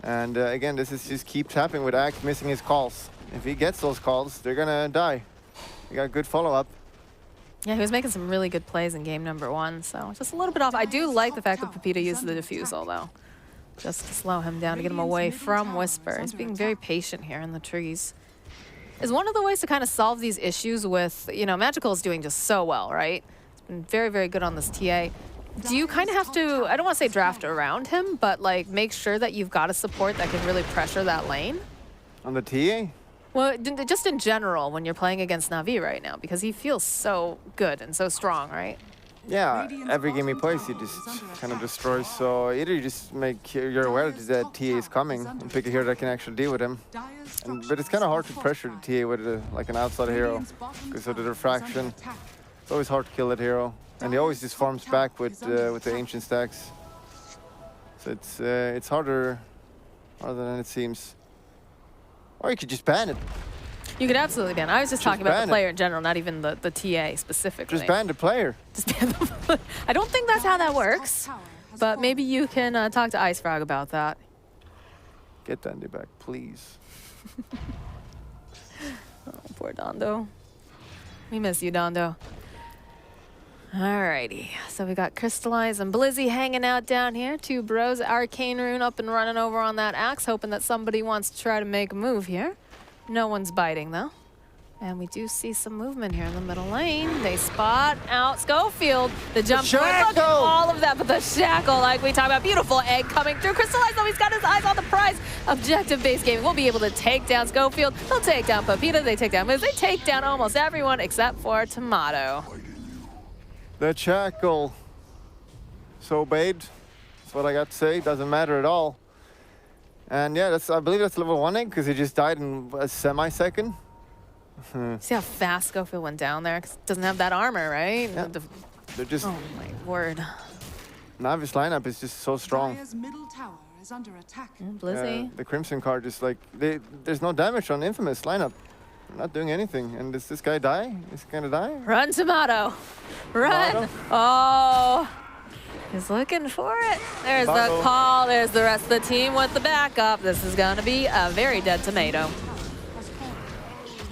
And again, this is just keeps happening with Axe missing his calls. If he gets those calls, they're gonna die. He got good follow-up. Yeah, he was making some really good plays in game number 1, so just a little bit off. I do like the fact that Pepita used the diffusal, though, just to slow him down, to get him away from Whisper. He's being very patient here in the trees. Is one of the ways to kind of solve these issues with, you know, Magical is doing just so well, right? It's been very, very good on this TA. Do you kind of have to, I don't want to say draft around him, but like make sure that you've got a support that can really pressure that lane? On the TA? Well, just in general when you're playing against Na'Vi right now, because he feels so good and so strong, right? Yeah, every game he plays, he just kind of destroys. So either you just make you're aware that TA is coming and pick a hero that can actually deal with him. But it's kind of hard to pressure the TA with like an outside hero because of the refraction. It's always hard to kill that hero. And he always just farms back with the ancient stacks. So it's harder than it seems. Or you could just ban it. You could absolutely ban. I was just talking about the player in general, not even the TA specifically. Just ban the player. Just ban the I don't think that's how that works, but maybe you can talk to Ice Frog about that. Get Dandy back, please. Oh, poor Dondo. We miss you, Dondo. Alrighty, so we got Crystallize and Blizzy hanging out down here. 2 bros, Arcane Rune up and running over on that Axe, hoping that somebody wants to try to make a move here. No one's biting, though. And we do see some movement here in the middle lane. They spot out Schofield. The jump forward, look at shackle! all of that, but the shackle, like we talked about, beautiful egg coming through. Crystallize, though, he's got his eyes on the prize. Objective-based gaming will be able to take down Schofield. They'll take down Pepita, they take down Miz, they take down almost everyone except for Tomato. The shackle. So obeyed. That's what I got to say. Doesn't matter at all. And yeah, I believe that's level 1 egg because he just died in a semi-second. See how fast Schofield went down there? 'Cause it doesn't have that armor, right? Yeah. They're just Oh my word. Navi's lineup is just so strong. Dire's middle tower is under attack. Blizzy. The Crimson card just like there's no damage on Infamous lineup. They're not doing anything. And does this guy die? Is he gonna die? Run, Tomato. Run. Tomato? Oh. He's looking for it. There's the Tomato. call. There's the rest of the team with the backup. This is going to be a very dead Tomato.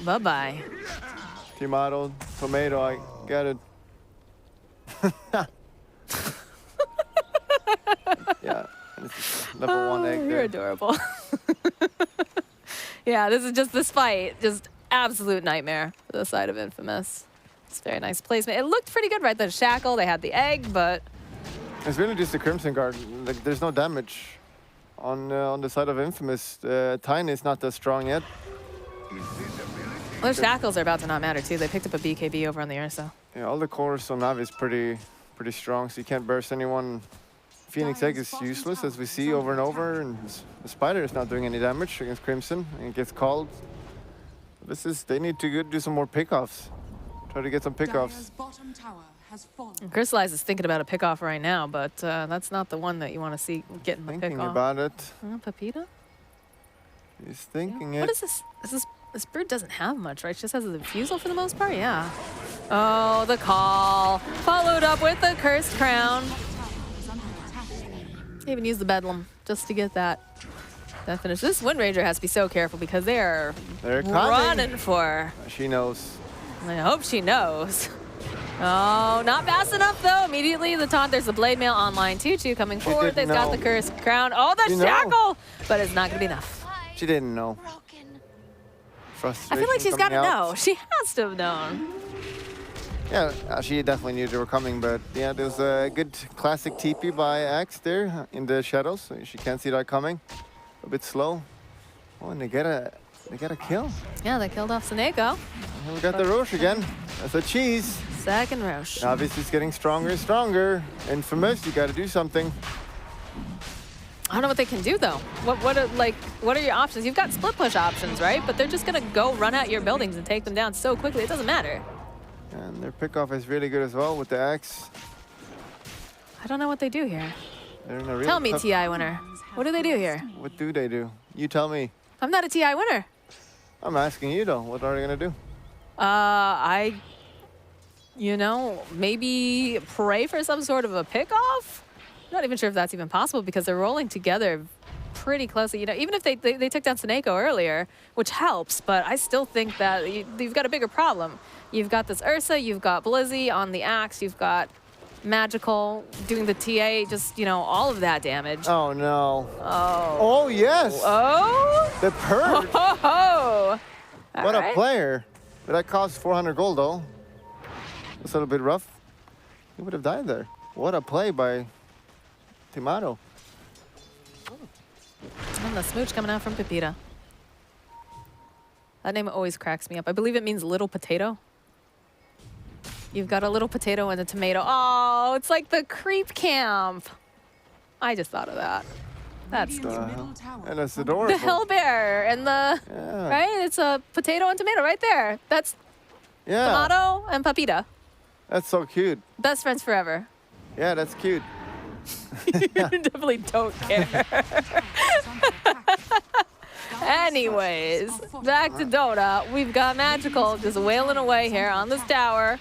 Bye-bye. Tomato, I get it. Yeah, and this is level 1 egg You're there. adorable. Yeah, this is just this fight. Just absolute nightmare for the side of Infamous. It's very nice placement. It looked pretty good, right? The shackle, they had the egg, but It's really just the Crimson card. Like, there's no damage on the side of Infamous. Tiny is not that strong yet. those shackles are about to not matter too. They picked up a BKB over on the Ursa. Yeah, all the cores on Navi is pretty strong, so you can't burst anyone. Phoenix Egg is useless, as we see over and over, and the Spider is not doing any damage against Crimson, and it gets called. They need to do some more pickoffs. Try to get some Dire's pickoffs. bottom tower has fallen. Crystallize is thinking about a pickoff right now, but that's not the one that you want to see getting the Thinking pickoff. about it. Pepita? He's thinking What it. is this? This bird doesn't have much, right? She just has a refusal for the most part? Yeah. Oh, the call. Followed up with the cursed crown. Is under attack. Even use the bedlam just to get that finish. This Wind Ranger has to be so careful because they're They're coming. running for her. She knows. I hope she knows. Oh, not fast enough though. Immediately the taunt. There's the Blade Mail online. Tutu coming forward. They've didn't got the know. cursed crown. Oh, the You know. shackle! But it's not gonna be enough. She didn't know. I feel like she's Frustration gotta coming know. out. She has to have known. Yeah, she definitely knew they were coming, but yeah, there was a good classic TP by Axe there in the shadows. So she can't see that coming. A bit slow. Oh, and they get a kill. Yeah, they killed off Seneko. And we got the Roche again. That's a cheese. Second Roche. Obviously, it's getting stronger and stronger. Infamous, you got to do something. I don't know what they can do though. What are your options? You've got split push options, right? But they're just gonna go run at your buildings and take them down so quickly. It doesn't matter. And their pickoff is really good as well with the Axe. I don't know what they do here. They're in a real Tell me, tough- TI winner. What do they do here? What do they do? You tell me. I'm not a TI winner. I'm asking you though. What are they gonna do? Maybe pray for some sort of a pickoff? Not even sure if that's even possible because they're rolling together pretty closely. You know, even if they took down Seneko earlier, which helps, but I still think that you've got a bigger problem. You've got this Ursa, you've got Blizzy on the Axe, you've got Magical doing the TA, just, all of that damage. Oh no. Oh. Oh yes. Oh. The Purge. Oh. What a player. But that cost 400 gold though. That's a little bit rough. He would have died there. What a play by Tomato. And the smooch coming out from Pepita. That name always cracks me up. I believe it means little potato. You've got a little potato and a tomato. Oh, it's like the creep camp. I just thought of that. That's Radiant's middle tower And that's is under adorable. the hell bear and the, Yeah. right? It's a potato and tomato right there. That's Yeah. Tomato and Pepita. That's so cute. Best friends forever. Yeah, that's cute. You definitely don't care. Anyways, back to Dota. We've got Magical just wailing away here on this tower.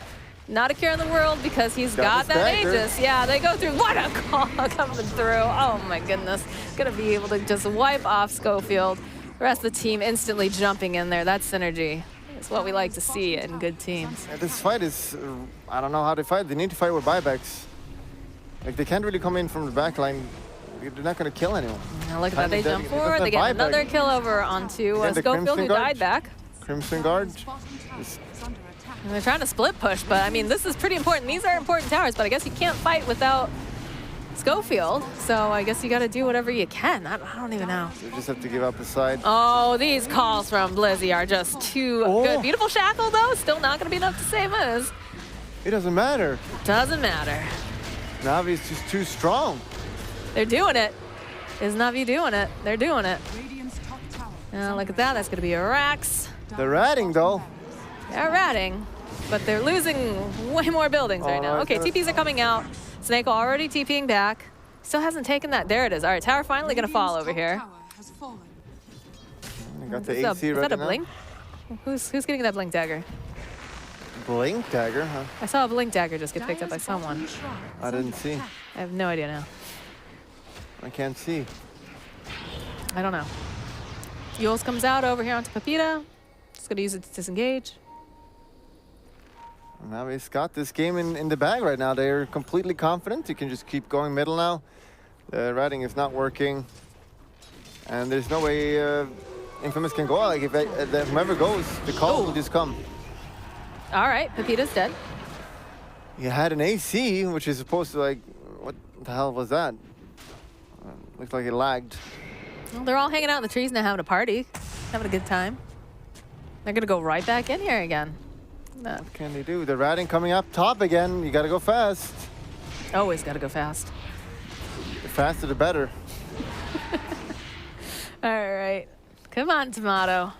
Not a care in the world because he's got Got the that stagger. Aegis. Yeah, they go through. What a call coming through. Oh my goodness. Gonna be able to just wipe off Schofield. The rest of the team instantly jumping in there. That synergy is what we like to see in good teams. And this fight is, I don't know how they fight. They need to fight with buybacks. Like, they can't really come in from the back line. They're not going to kill anyone. Now look at that. They Tiny jump Debbie, forward. that's They a get buyback. another kill over onto And the Schofield, Crimson who Guard. died back. Crimson Guard. Dire's bottom tower is under attack. And they're trying to split push, but I mean, this is pretty important. These are important towers, but I guess you can't fight without Schofield. So I guess you got to do whatever you can. I don't even know. You just have to give up the side. Oh, these calls from Blizzy are just too good. Beautiful shackle, though. Still not going to be enough to save us. It doesn't matter. Doesn't matter. Navi's just too strong. They're doing it. Is Navi doing it? They're doing it. Radiant's top tower. Look at that. That's going to be a Rax. They're ratting, though. They're ratting, but they're losing way more buildings right now. Okay, TPs are coming out. Snake already TPing back. Still hasn't taken that. There it is. All right, tower finally going to fall over here. Tower has fallen. I got the Is AC that right a now. blink? Who's getting that blink dagger? Blink dagger, huh? I saw a blink dagger just get picked up by Dire's bottom someone. shrine is I didn't under see. attack. I have no idea now. I can't see. I don't know. Yules comes out over here onto Pepita. Just gonna use it to disengage. Navi's got this game in the bag right now. They're completely confident. You can just keep going middle now. The ratting is not working. And there's no way Infamous can go. Like, if whoever goes, the call will just come. All right, Pepita's dead. You had an AC, which is supposed to, like, what the hell was that? Looks like it lagged. Well, they're all hanging out in the trees now having a party, having a good time. They're gonna go right back in here again. No. What can they do? The ratting coming up top again. You gotta go fast. Always gotta go fast. The faster, the better. All right, come on, Tomato.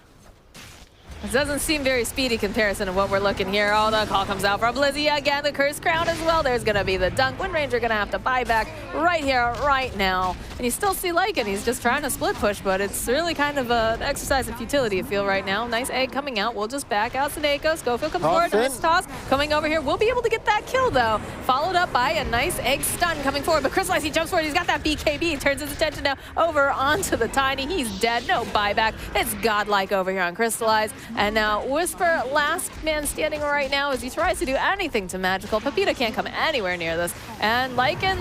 This doesn't seem very speedy comparison of what we're looking here. Oh, the call comes out from Blizzy again. The Curse Crown as well. There's going to be the dunk. Wind Ranger going to have to buy back right here, right now. And you still see Lycan. He's just trying to split push, but it's really kind of an exercise in futility, I feel, right now. Nice egg coming out. We'll just back out Sneko. Schofield comes forward. Nice toss coming over here. We'll be able to get that kill, though. Followed up by a nice egg stun coming forward. But Crystallize, he jumps forward. He's got that BKB. He turns his attention now over onto the Tiny. He's dead. No buyback. It's godlike over here on Crystallize. And now Whisper, last man standing right now as he tries to do anything to Magical. Pepita can't come anywhere near this. And Lycan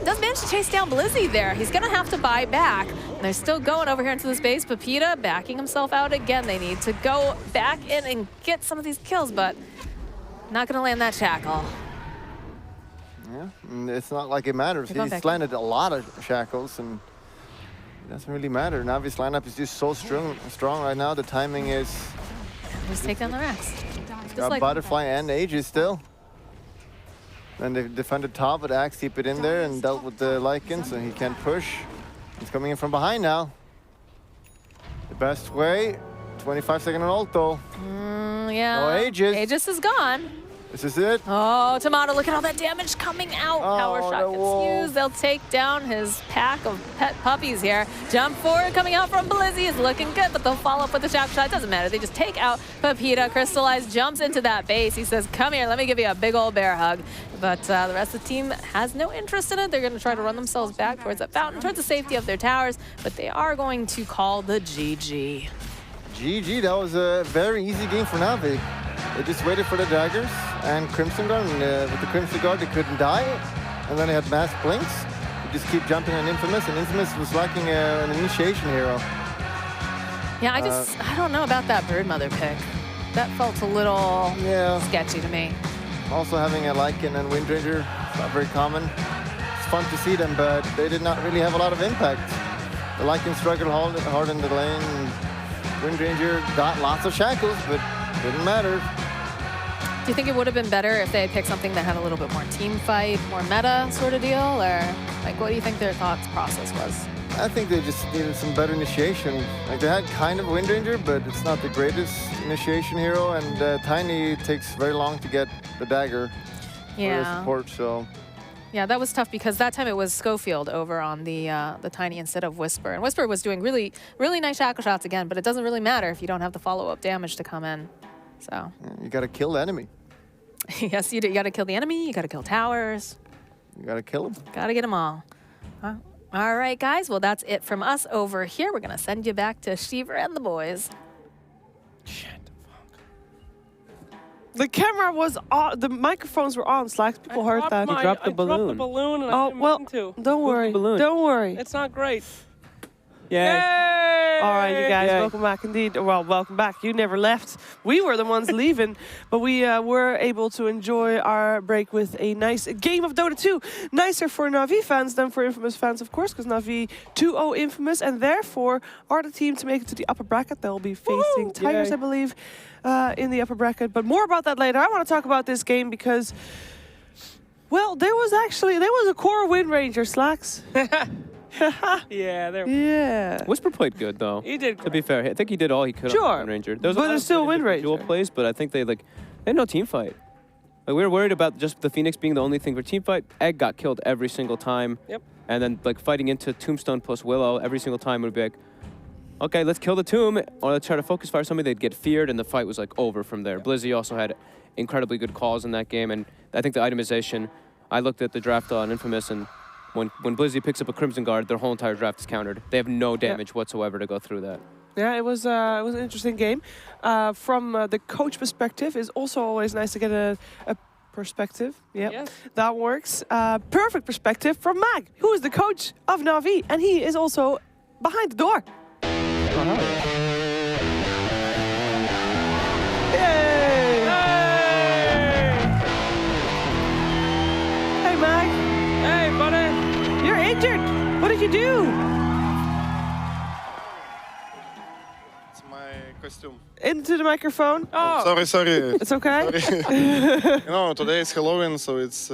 does manage to chase down Blizzy there. He's going to have to buy back. And they're still going over here into the space. Pepita backing himself out again. They need to go back in and get some of these kills, but not going to land that shackle. Yeah, and it's not like it matters. He's landed a lot of shackles, and it doesn't really matter. Navi's lineup is just so strong right now. The timing is... Just take down the Rex. Got Butterfly and Aegis still. Then they defended top with Axe, keep it in there, and dealt with the Lycan, so he can't push. He's coming in from behind now. The best way, 25-second ult though. Yeah. No Aegis. Aegis is gone. This is it. Oh, Tomato, look at all that damage coming out. Power shot the gets wolf. used. They'll take down his pack of pet puppies here. Jump forward coming out from Blizzy is looking good, but they'll follow up with the shackle shot. It doesn't matter. They just take out Pepita. Crystallize jumps into that base. He says, come here, let me give you a big old bear hug. But the rest of the team has no interest in it. They're going to try to run themselves back towards that fountain, towards the safety of their towers, but they are going to call the GG. GG, that was a very easy game for Navi. They just waited for the daggers and Crimson Guard, and with the Crimson Guard they couldn't die. And then they had mass blinks. They just keep jumping on Infamous, and Infamous was lacking an initiation hero. Yeah, I don't know about that Broodmother pick. That felt a little sketchy to me. Also having a Lycan and Wind Ranger, it's not very common. It's fun to see them, but they did not really have a lot of impact. The Lycan struggled hard in the lane. Wind Ranger got lots of shackles, but didn't matter. Do you think it would have been better if they had picked something that had a little bit more team fight, more meta sort of deal? Or like, what do you think their thoughts process was? I think they just needed some better initiation. Like, they had kind of Wind Ranger, but it's not the greatest initiation hero, and Tiny takes very long to get the dagger for the support, so... Yeah, that was tough because that time it was Schofield over on the Tiny instead of Whisper. And Whisper was doing really, really nice shackle shots again, but it doesn't really matter if you don't have the follow-up damage to come in. So you got to kill the enemy. Yes, you do. You got to kill the enemy. You got to kill towers. You got to kill them. Got to get them all. All right, guys. Well, that's it from us over here. We're going to send you back to Shiver and the boys. Shit. The camera was on. The microphones were on. Slacks. People heard that. You dropped the I dropped the balloon. balloon and I Oh didn't well. mean to. Don't worry. balloon? Don't worry. It's not great. Yay. All right, you guys, Yay. welcome back indeed. Well, welcome back. You never left. We were the ones leaving, but we were able to enjoy our break with a nice game of Dota 2. Nicer for Na'Vi fans than for Infamous fans, of course, because Na'Vi 2-0 Infamous, and therefore are the team to make it to the upper bracket. They'll be facing Tigers, Yay. I believe, in the upper bracket. But more about that later. I want to talk about this game because, well, there was a core win, Ranger Slacks. Yeah, there. Yeah. Whisper played good though. He did To be fair, I think he did all he could Sure. on Win Ranger. There was But a lot it's of still good Win individual Ranger. plays, but I think they had no team fight. Like, we were worried about just the Phoenix being the only thing for team fight. Egg got killed every single time. Yep. And then like fighting into Tombstone plus Willow every single time would be like, okay, let's kill the Tomb, or let's try to focus fire somebody. They'd get feared, and the fight was like over from there. Blizzy also had incredibly good calls in that game, and I think the itemization. I looked at the draft on Infamous, and when Blizzy picks up a Crimson Guard, their whole entire draft is countered. They have no damage whatsoever to go through that. Yeah, it was an interesting game. From the coach perspective, it's also always nice to get a perspective. Yep, Yes. that works. Perfect perspective from Mag, who is the coach of Na'Vi, and he is also behind the door. Yay! Hey, Mag, Hey, buddy. you're injured. What did you do? It's my costume. Into the microphone. Oh, Sorry. It's okay. Today is Halloween, so it's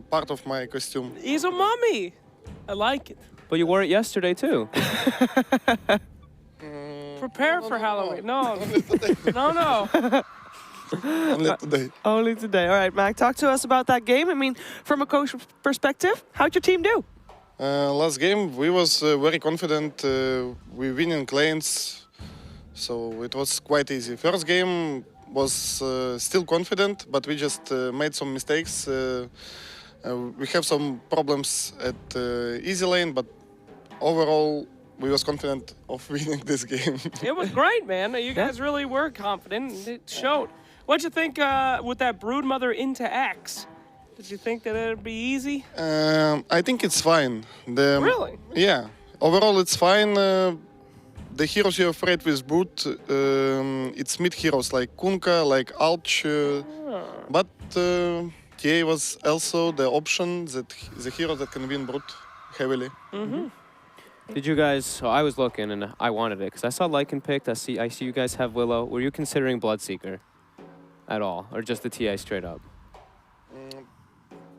part of my costume. he's a mummy. I like it. But you wore it yesterday too. Prepare for Halloween. No. No. Only today. Only today. All right, Mag, talk to us about that game. I mean, from a coach perspective, how'd your team do? Last game we was very confident. We winning lanes, so it was quite easy. First game was still confident, but we just made some mistakes. We have some problems at easy lane, but overall we was confident of winning this game. It was great, man. You guys really were confident, and it showed. What'd you think with that Broodmother into Axe? Did you think that it'd be easy? I think it's fine. Really? Yeah. Overall, it's fine. The heroes you're afraid with Brood, it's mid heroes like Kunkka, like Alch. But TA was also the option that the hero that can win Brood heavily. Did you guys? So I was looking and I wanted it because I saw Lycan picked. I see you guys have Willow. Were you considering Bloodseeker at all, or just the TA straight up?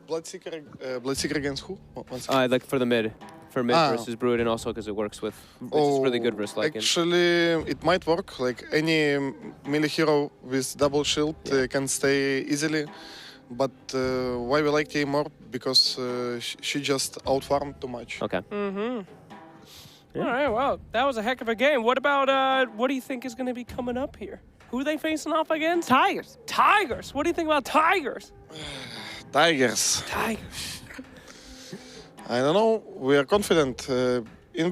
Bloodseeker against who? One second. Like for the mid versus Brood, and also because it works with. It's really good versus Lycan. Actually, it might work. Like any melee hero with double shield can stay easily. But why we like TA more? Because she just outfarmed too much. Okay. All right, well, that was a heck of a game. What about, what do you think is going to be coming up here? Who are they facing off against? Tigers. Tigers. What do you think about Tigers? Tigers. Tigers. I don't know. We are confident.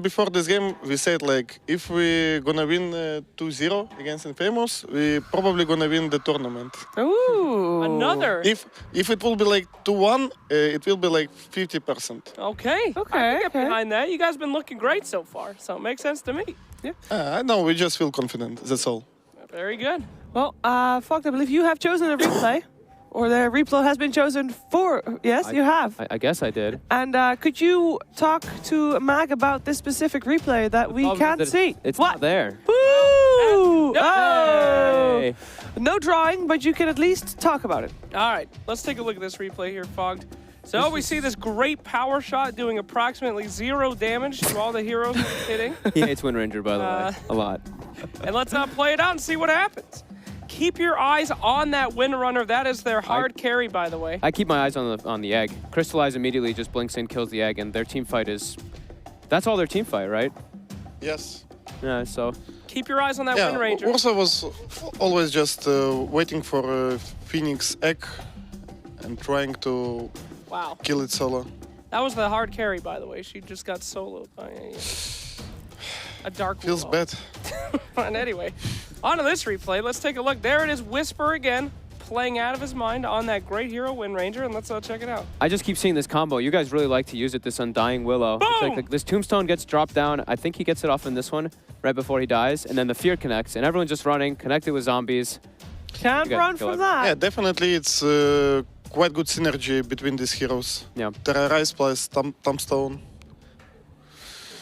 Before this game, we said like if we gonna win 2-0 against Infamous, we probably gonna win the tournament. Ooh. Another. If it will be like 2-1, it will be like 50%. Okay. Okay, I can get okay. behind that. You guys been looking great so far, so it makes sense to me. I know. We just feel confident. That's all. Very good. Well, Fogg, I believe you have chosen a replay. Or the replay has been chosen for... Yes, you have. I guess I did. And could you talk to Mag about this specific replay that we Problem is can't that see? It's What? not there. Woo! No. Oh! Hey. No drawing, but you can at least talk about it. All right, let's take a look at this replay here, Fogged. So we see this great power shot doing approximately 0 damage to all the heroes hitting. He hates Wind Ranger, by the way, a lot. And let's play it out and see what happens. Keep your eyes on that Windrunner. That is their hard carry, by the way. I keep my eyes on the egg. Crystallize immediately just blinks in, kills the egg, and their team fight is... That's all their team fight, right? Yes. Yeah, so... Keep your eyes on that Yeah. Wind Ranger. Ursa was always just waiting for Phoenix egg and trying to Wow. kill it solo. That was the hard carry, by the way. She just got soloed by a dark Feels Willow. bad. And anyway, on to this replay. Let's take a look. There it is, Whisper again, playing out of his mind on that great hero Wind Ranger, and let's check it out. I just keep seeing this combo. You guys really like to use it, this Undying Willow. It's like this Tombstone gets dropped down. I think he gets it off in this one right before he dies, and then the Fear connects, and everyone's just running, connected with zombies. Can't run from that. Yeah, definitely it's quite good synergy between these heroes. Yeah. Terrorize plus Tombstone.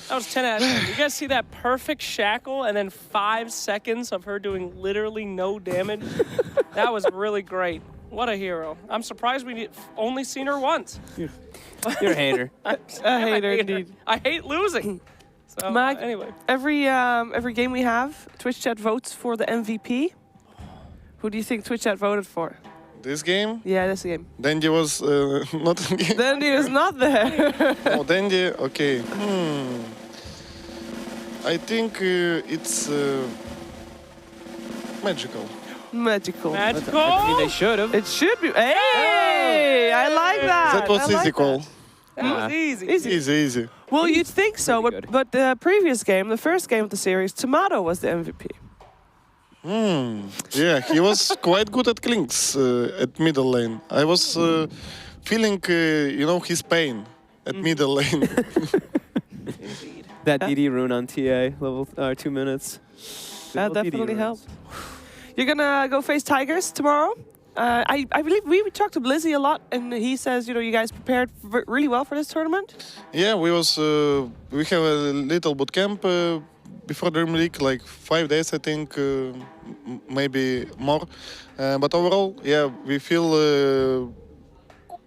That was 10 out of 10. You guys see that perfect shackle and then 5 seconds of her doing literally no damage? That was really great. What a hero. I'm surprised we only seen her once. You're a hater. A hater, indeed. I hate losing. So, Mag, anyway. every game we have, Twitch chat votes for the MVP. Who do you think Twitch chat voted for? This game? Yeah, this game. Dandy was not in game. Dandy is not there. Oh, Dandy, okay. I think it's magical. Magical. Magical? I mean, they should have. It should be. Hey, I like that. That was I like easy call. That was easy. Easy. Well, you'd think so, Pretty good. but the previous game, the first game of the series, Tomato was the MVP. Yeah, he was quite good at Klinks at middle lane. I was feeling, his pain at middle lane. That DD rune on TA, level 2 minutes. That Little DD definitely runes. helped. You're gonna go face Tigers tomorrow. I believe we talked to Blizzy a lot, and he says, you guys prepared really well for this tournament. Yeah, we have a little boot camp before DreamLeague, like 5 days, I think, maybe more. But overall, yeah, we feel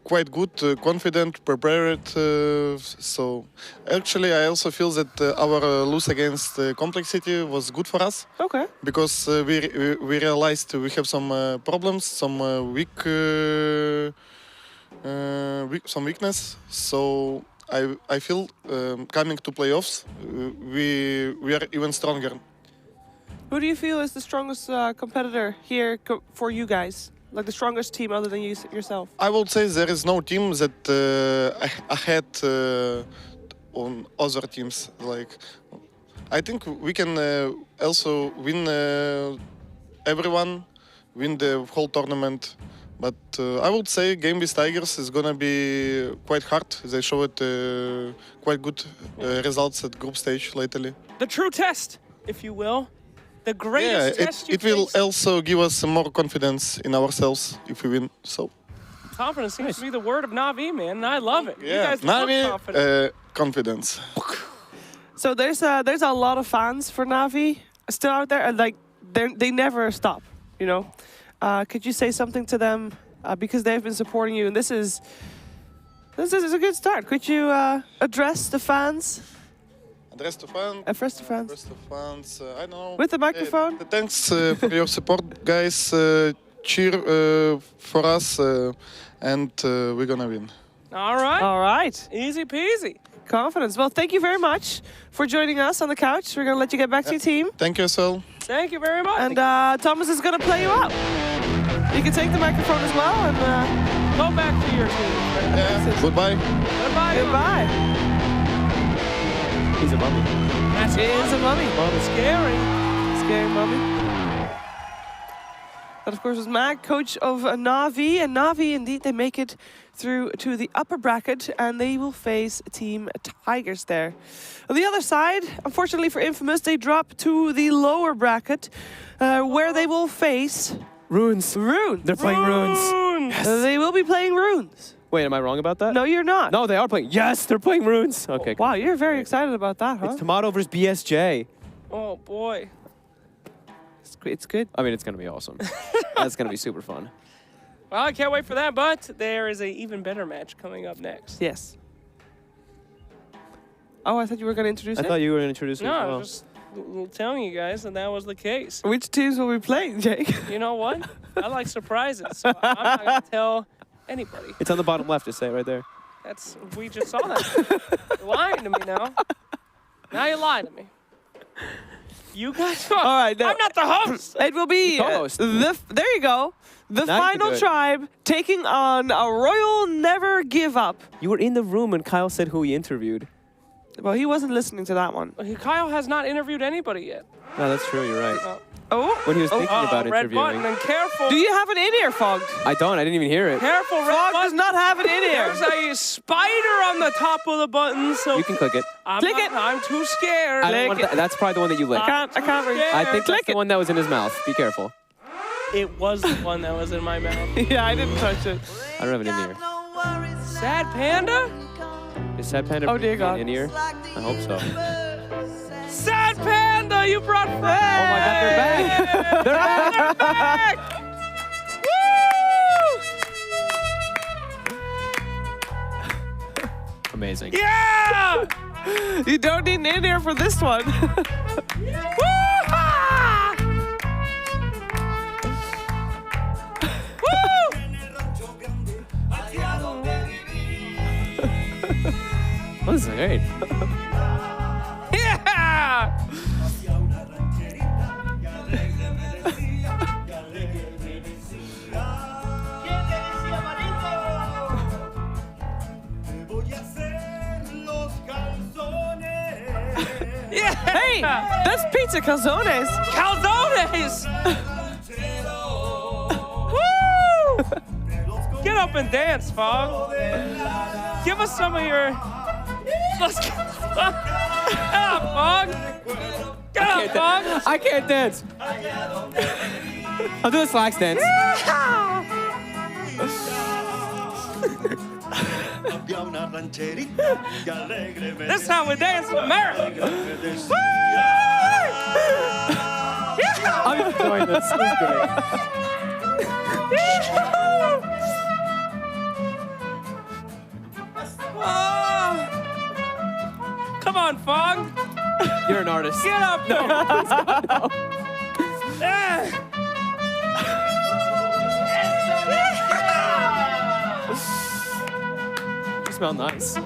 quite good, confident, prepared. So actually, I also feel that our lose against Complexity was good for us. Okay. Because we realized we have some problems, some some weakness. So I feel coming to playoffs, we are even stronger. Who do you feel is the strongest competitor here for you guys? Like the strongest team other than you yourself? I would say there is no team that ahead on other teams. Like, I think we can also win everyone, win the whole tournament. But I would say game with Tigers is gonna be quite hard. They showed quite good results at group stage lately. The true test, if you will. The greatest test you it will faced. also give us some more confidence in ourselves if we win. So Confidence seems to be the word of Na'Vi, man, and I love it. You yeah, guys look Na'Vi, confident. confidence. So there's a lot of fans for Na'Vi still out there, and like they never stop. Could you say something to them because they've been supporting you, and this is a good start. Could you address the fans? Address to fans. Address the fans. Address to fans. I don't know. With the microphone? Thanks for your support, guys. Cheer for us, and we're gonna win. All right. All right. Easy peasy. Confidence. Well, thank you very much for joining us on the couch. We're going to let you get back to your team. Thank you as well. Thank you very much. And Thomas is going to play you out. You can take the microphone as well. And go back to your team. Yeah. Goodbye. Goodbye. Goodbye. He's a mummy. That's He is a mummy. scary. Scary mummy. That, of course, was Mag, coach of Na'Vi. And Na'Vi, indeed, they make it through to the upper bracket, and they will face Team Tigers there. On the other side, unfortunately for Infamous, they drop to the lower bracket, where they will face... Runes. Runes. They're playing Runes. Yes. They will be playing Runes. Wait, am I wrong about that? No, you're not. No, they are playing. Yes, they're playing Runes. Okay. Wow, you're very excited about that, huh? It's Tomato versus BSJ. Oh, boy. It's good. I mean, it's going to be awesome. That's going to be super fun. Well, I can't wait for that, but there is an even better match coming up next. Yes. Oh, I thought you were going to introduce I it. thought you were going to introduce it No, as I well. was just telling you guys that was the case. Which teams will we playing, Jake? You know what? I like surprises, so I'm not going to tell anybody. It's on the bottom left. Just say it right there. We just saw that. You're lying to me now. Now you're lying to me. You guys are. All right, no. I'm not the host. It will be Co-host. there you go. The Now you can do final it. tribe taking on a Royal Never Give Up. You were in the room when Kyle said who he interviewed. Well, he wasn't listening to that one. Kyle has not interviewed anybody yet. No, that's true. You're right. Oh, When he was thinking about red button, interviewing. and careful. do you have it in ear, Fogged? I don't. I didn't even hear it. Careful, red Fog button. does not have it in ear. There's a spider on the top of the button, so You can click it. Click it. I'm too scared. I don't want that's probably the one that you licked. I can't read. I think Click that's the it. one that was in his mouth. Be careful. It was the one that was in my mouth. Yeah, I didn't touch it. I don't have it in ear. Sad panda? Is Sad Panda Oh, dear God. in ear? I hope so. Sad panda, you brought Oh back. my God, they're back. They're back. Woo! Amazing. Yeah! You don't need an in ear for this one. Woo-ha! Woo! Oh, this is great. Yeah! Yeah! Hey, that's pizza calzones. Calzones! Woo! Get up and dance, Fog. Give us some of your. Let's get up, Fog. Get up, Fog. I can't dance. I'll do a slacks dance. This time we dance in America. I'm enjoying this. This is great. Come on, Fog. You're an artist. Get up there. Yeah. You smell nice.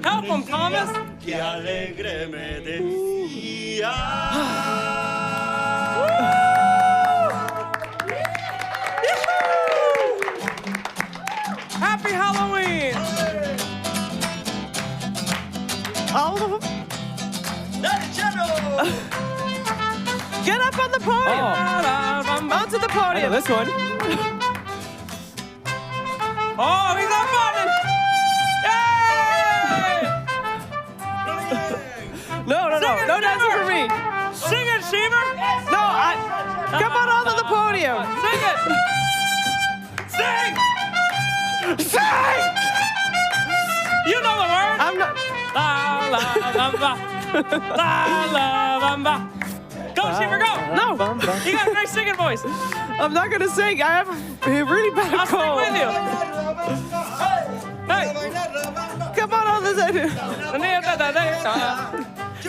Help him, Thomas. Que alegre me decía. Happy Halloween. All of them. Get up on the podium. Onto the I know podium. this one. Oh, he's up on it. Yay! No, no, no. Sing it, No dancing for me. Sing it, Sheever. No, come on onto the podium. Sing it. Sing. Sing. You know the word. I'm not. La la bamba. La la bamba. Go, Sheever, go. No, You got a great singing voice. I'm not gonna sing. I have a really bad I'll sing cold. with you. Hey. Come on on this end.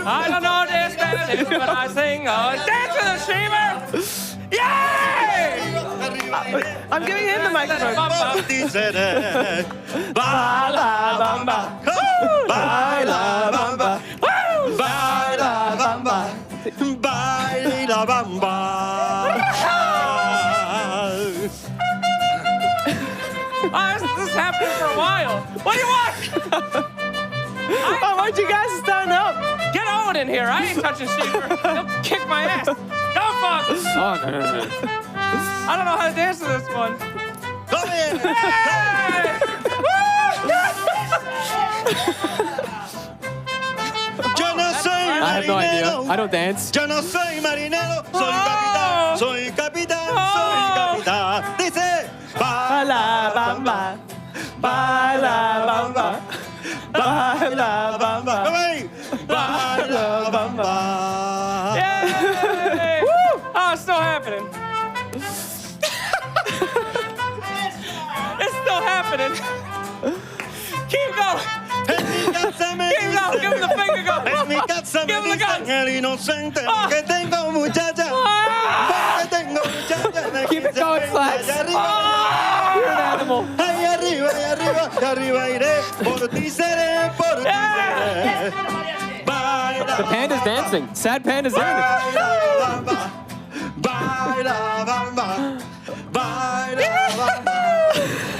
I don't know this melody, but I sing. Dance with us, Sheever. Yay! I'm giving him the microphone. Baila bamba, baila bamba, baila bamba, baila bamba. This happened for a while. What do you want? I want you guys to stand up. Get Owen in here. I ain't touching Sheever. He'll kick my ass. Go, Fox. Oh, no, no, no. I don't know how to dance to this one. Come here. Hey! Yo no soy I have no idea. I marinero. don't dance. Yo no soy marinero. Soy Oh. capitán. Soy capitán. Soy capitán. Dice. Baila bamba, baila bamba, baila bamba. Baila bamba. Yay! Oh, it's still happening. It's still happening. Keep going. En mi casa me Keep going. Give him the finger go. En mi casa Give me him the dicen guns. el inocente Ah. que tengo muchacha. Ah. Que tengo muchacha. Keep it going, Slacks. Allá arriba. Ah. You're an animal. Ahí arriba arriba iré, por ti seré, por ti seré. Baila, The panda's dancing. Sad panda's in. baila, bamba. Baila, bamba. Baila, bamba.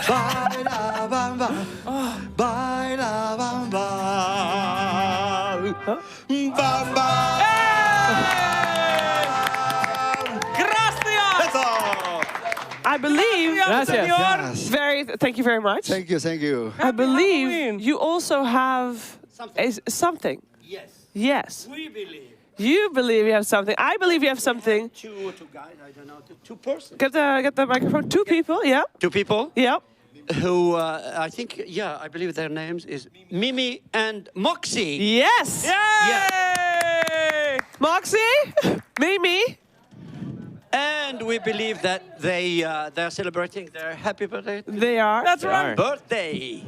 Baila, bamba. Baila, bamba. Bamba. Gracias! That's all. I believe. Gracias. Thank you very much. Thank you, thank you. I believe Halloween. you also have something. Yes, Yes. we believe. You believe you have something. I believe you have something. Two guys, I don't know, two persons. Get the microphone. Two people. Yeah. Two people Yep. who, I think, I believe their names is Mimi and Moxie. Yes. Yay! Moxie. Mimi. And we believe that they're celebrating their happy birthday. They are. That's right. Birthday.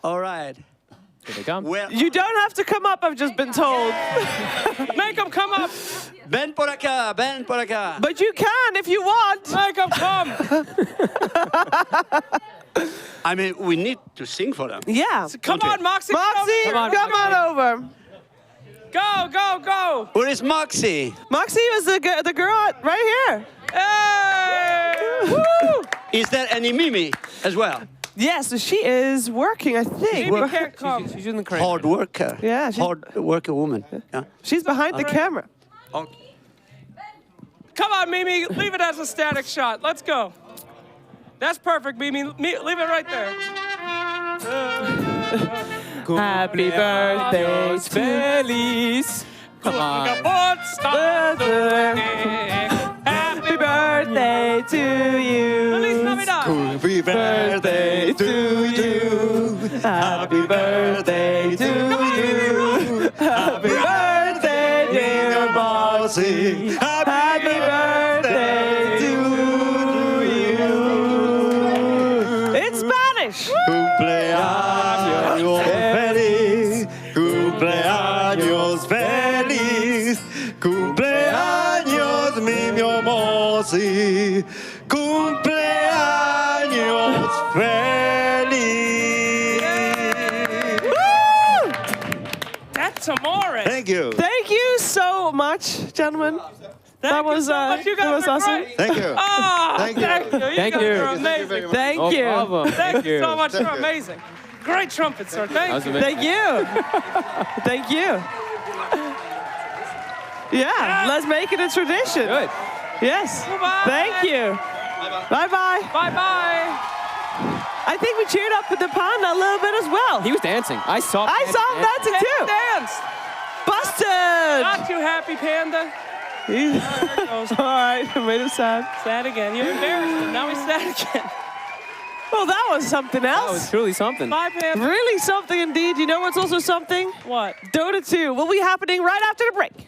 All right. Here they come. Well, You don't have to come up. I've just been told. Make them come up. Ben por acá, Ben por acá. But you can if you want. Make them come. I mean, we need to sing for them. Yeah. Come on, Moxie. Moxie, Come on, come on over. Go, go, go. Where is Moxie? Moxie was the girl right here. Hey! Woo! Is there any Mimi as well? Yes, so she is working, I think. Mimi can't come. She's using the crane. Hard worker. Yeah, she's- Hard worker woman. Yeah. She's behind the camera. Okay. Come on, Mimi. Leave it as a static shot. Let's go. That's perfect, Mimi. Leave it right there. Happy birthday, Feliz. Come on. Happy birthday to you. Feliz Navidad. Happy birthday to you. Happy birthday to you. Happy birthday, dear Moxie. Happy birthday to you. In Spanish. Cumpleaños feliz. Cumpleaños feliz. Cumpleaños mi Moxie. Cumpleaños feliz. That's amore. Thank you. Thank you so much, gentlemen. That was much. You that guys was are awesome. great. Thank you. Ah, Thank you. Thank you. Thank guys you. are amazing. Thank No you. problem. Thank you so much. Thank You're you. amazing. Great trumpet, sir. That Thank was you. amazing. Thank you. Thank you. Yeah, let's make it a tradition. Good. Yes. Bye-bye. Thank you. Bye-bye. Bye-bye. I think we cheered up with the panda a little bit as well. He was dancing. I saw I Panda saw him dancing too. Dance. Busted. Not too happy, Panda. All right, I made him sad. Sad again. You embarrassed him. Now he's sad again. Well, that was something That else. was truly something. Bye, Panda. Really something indeed. You know what's also something? What? Dota 2 will be happening right after the break.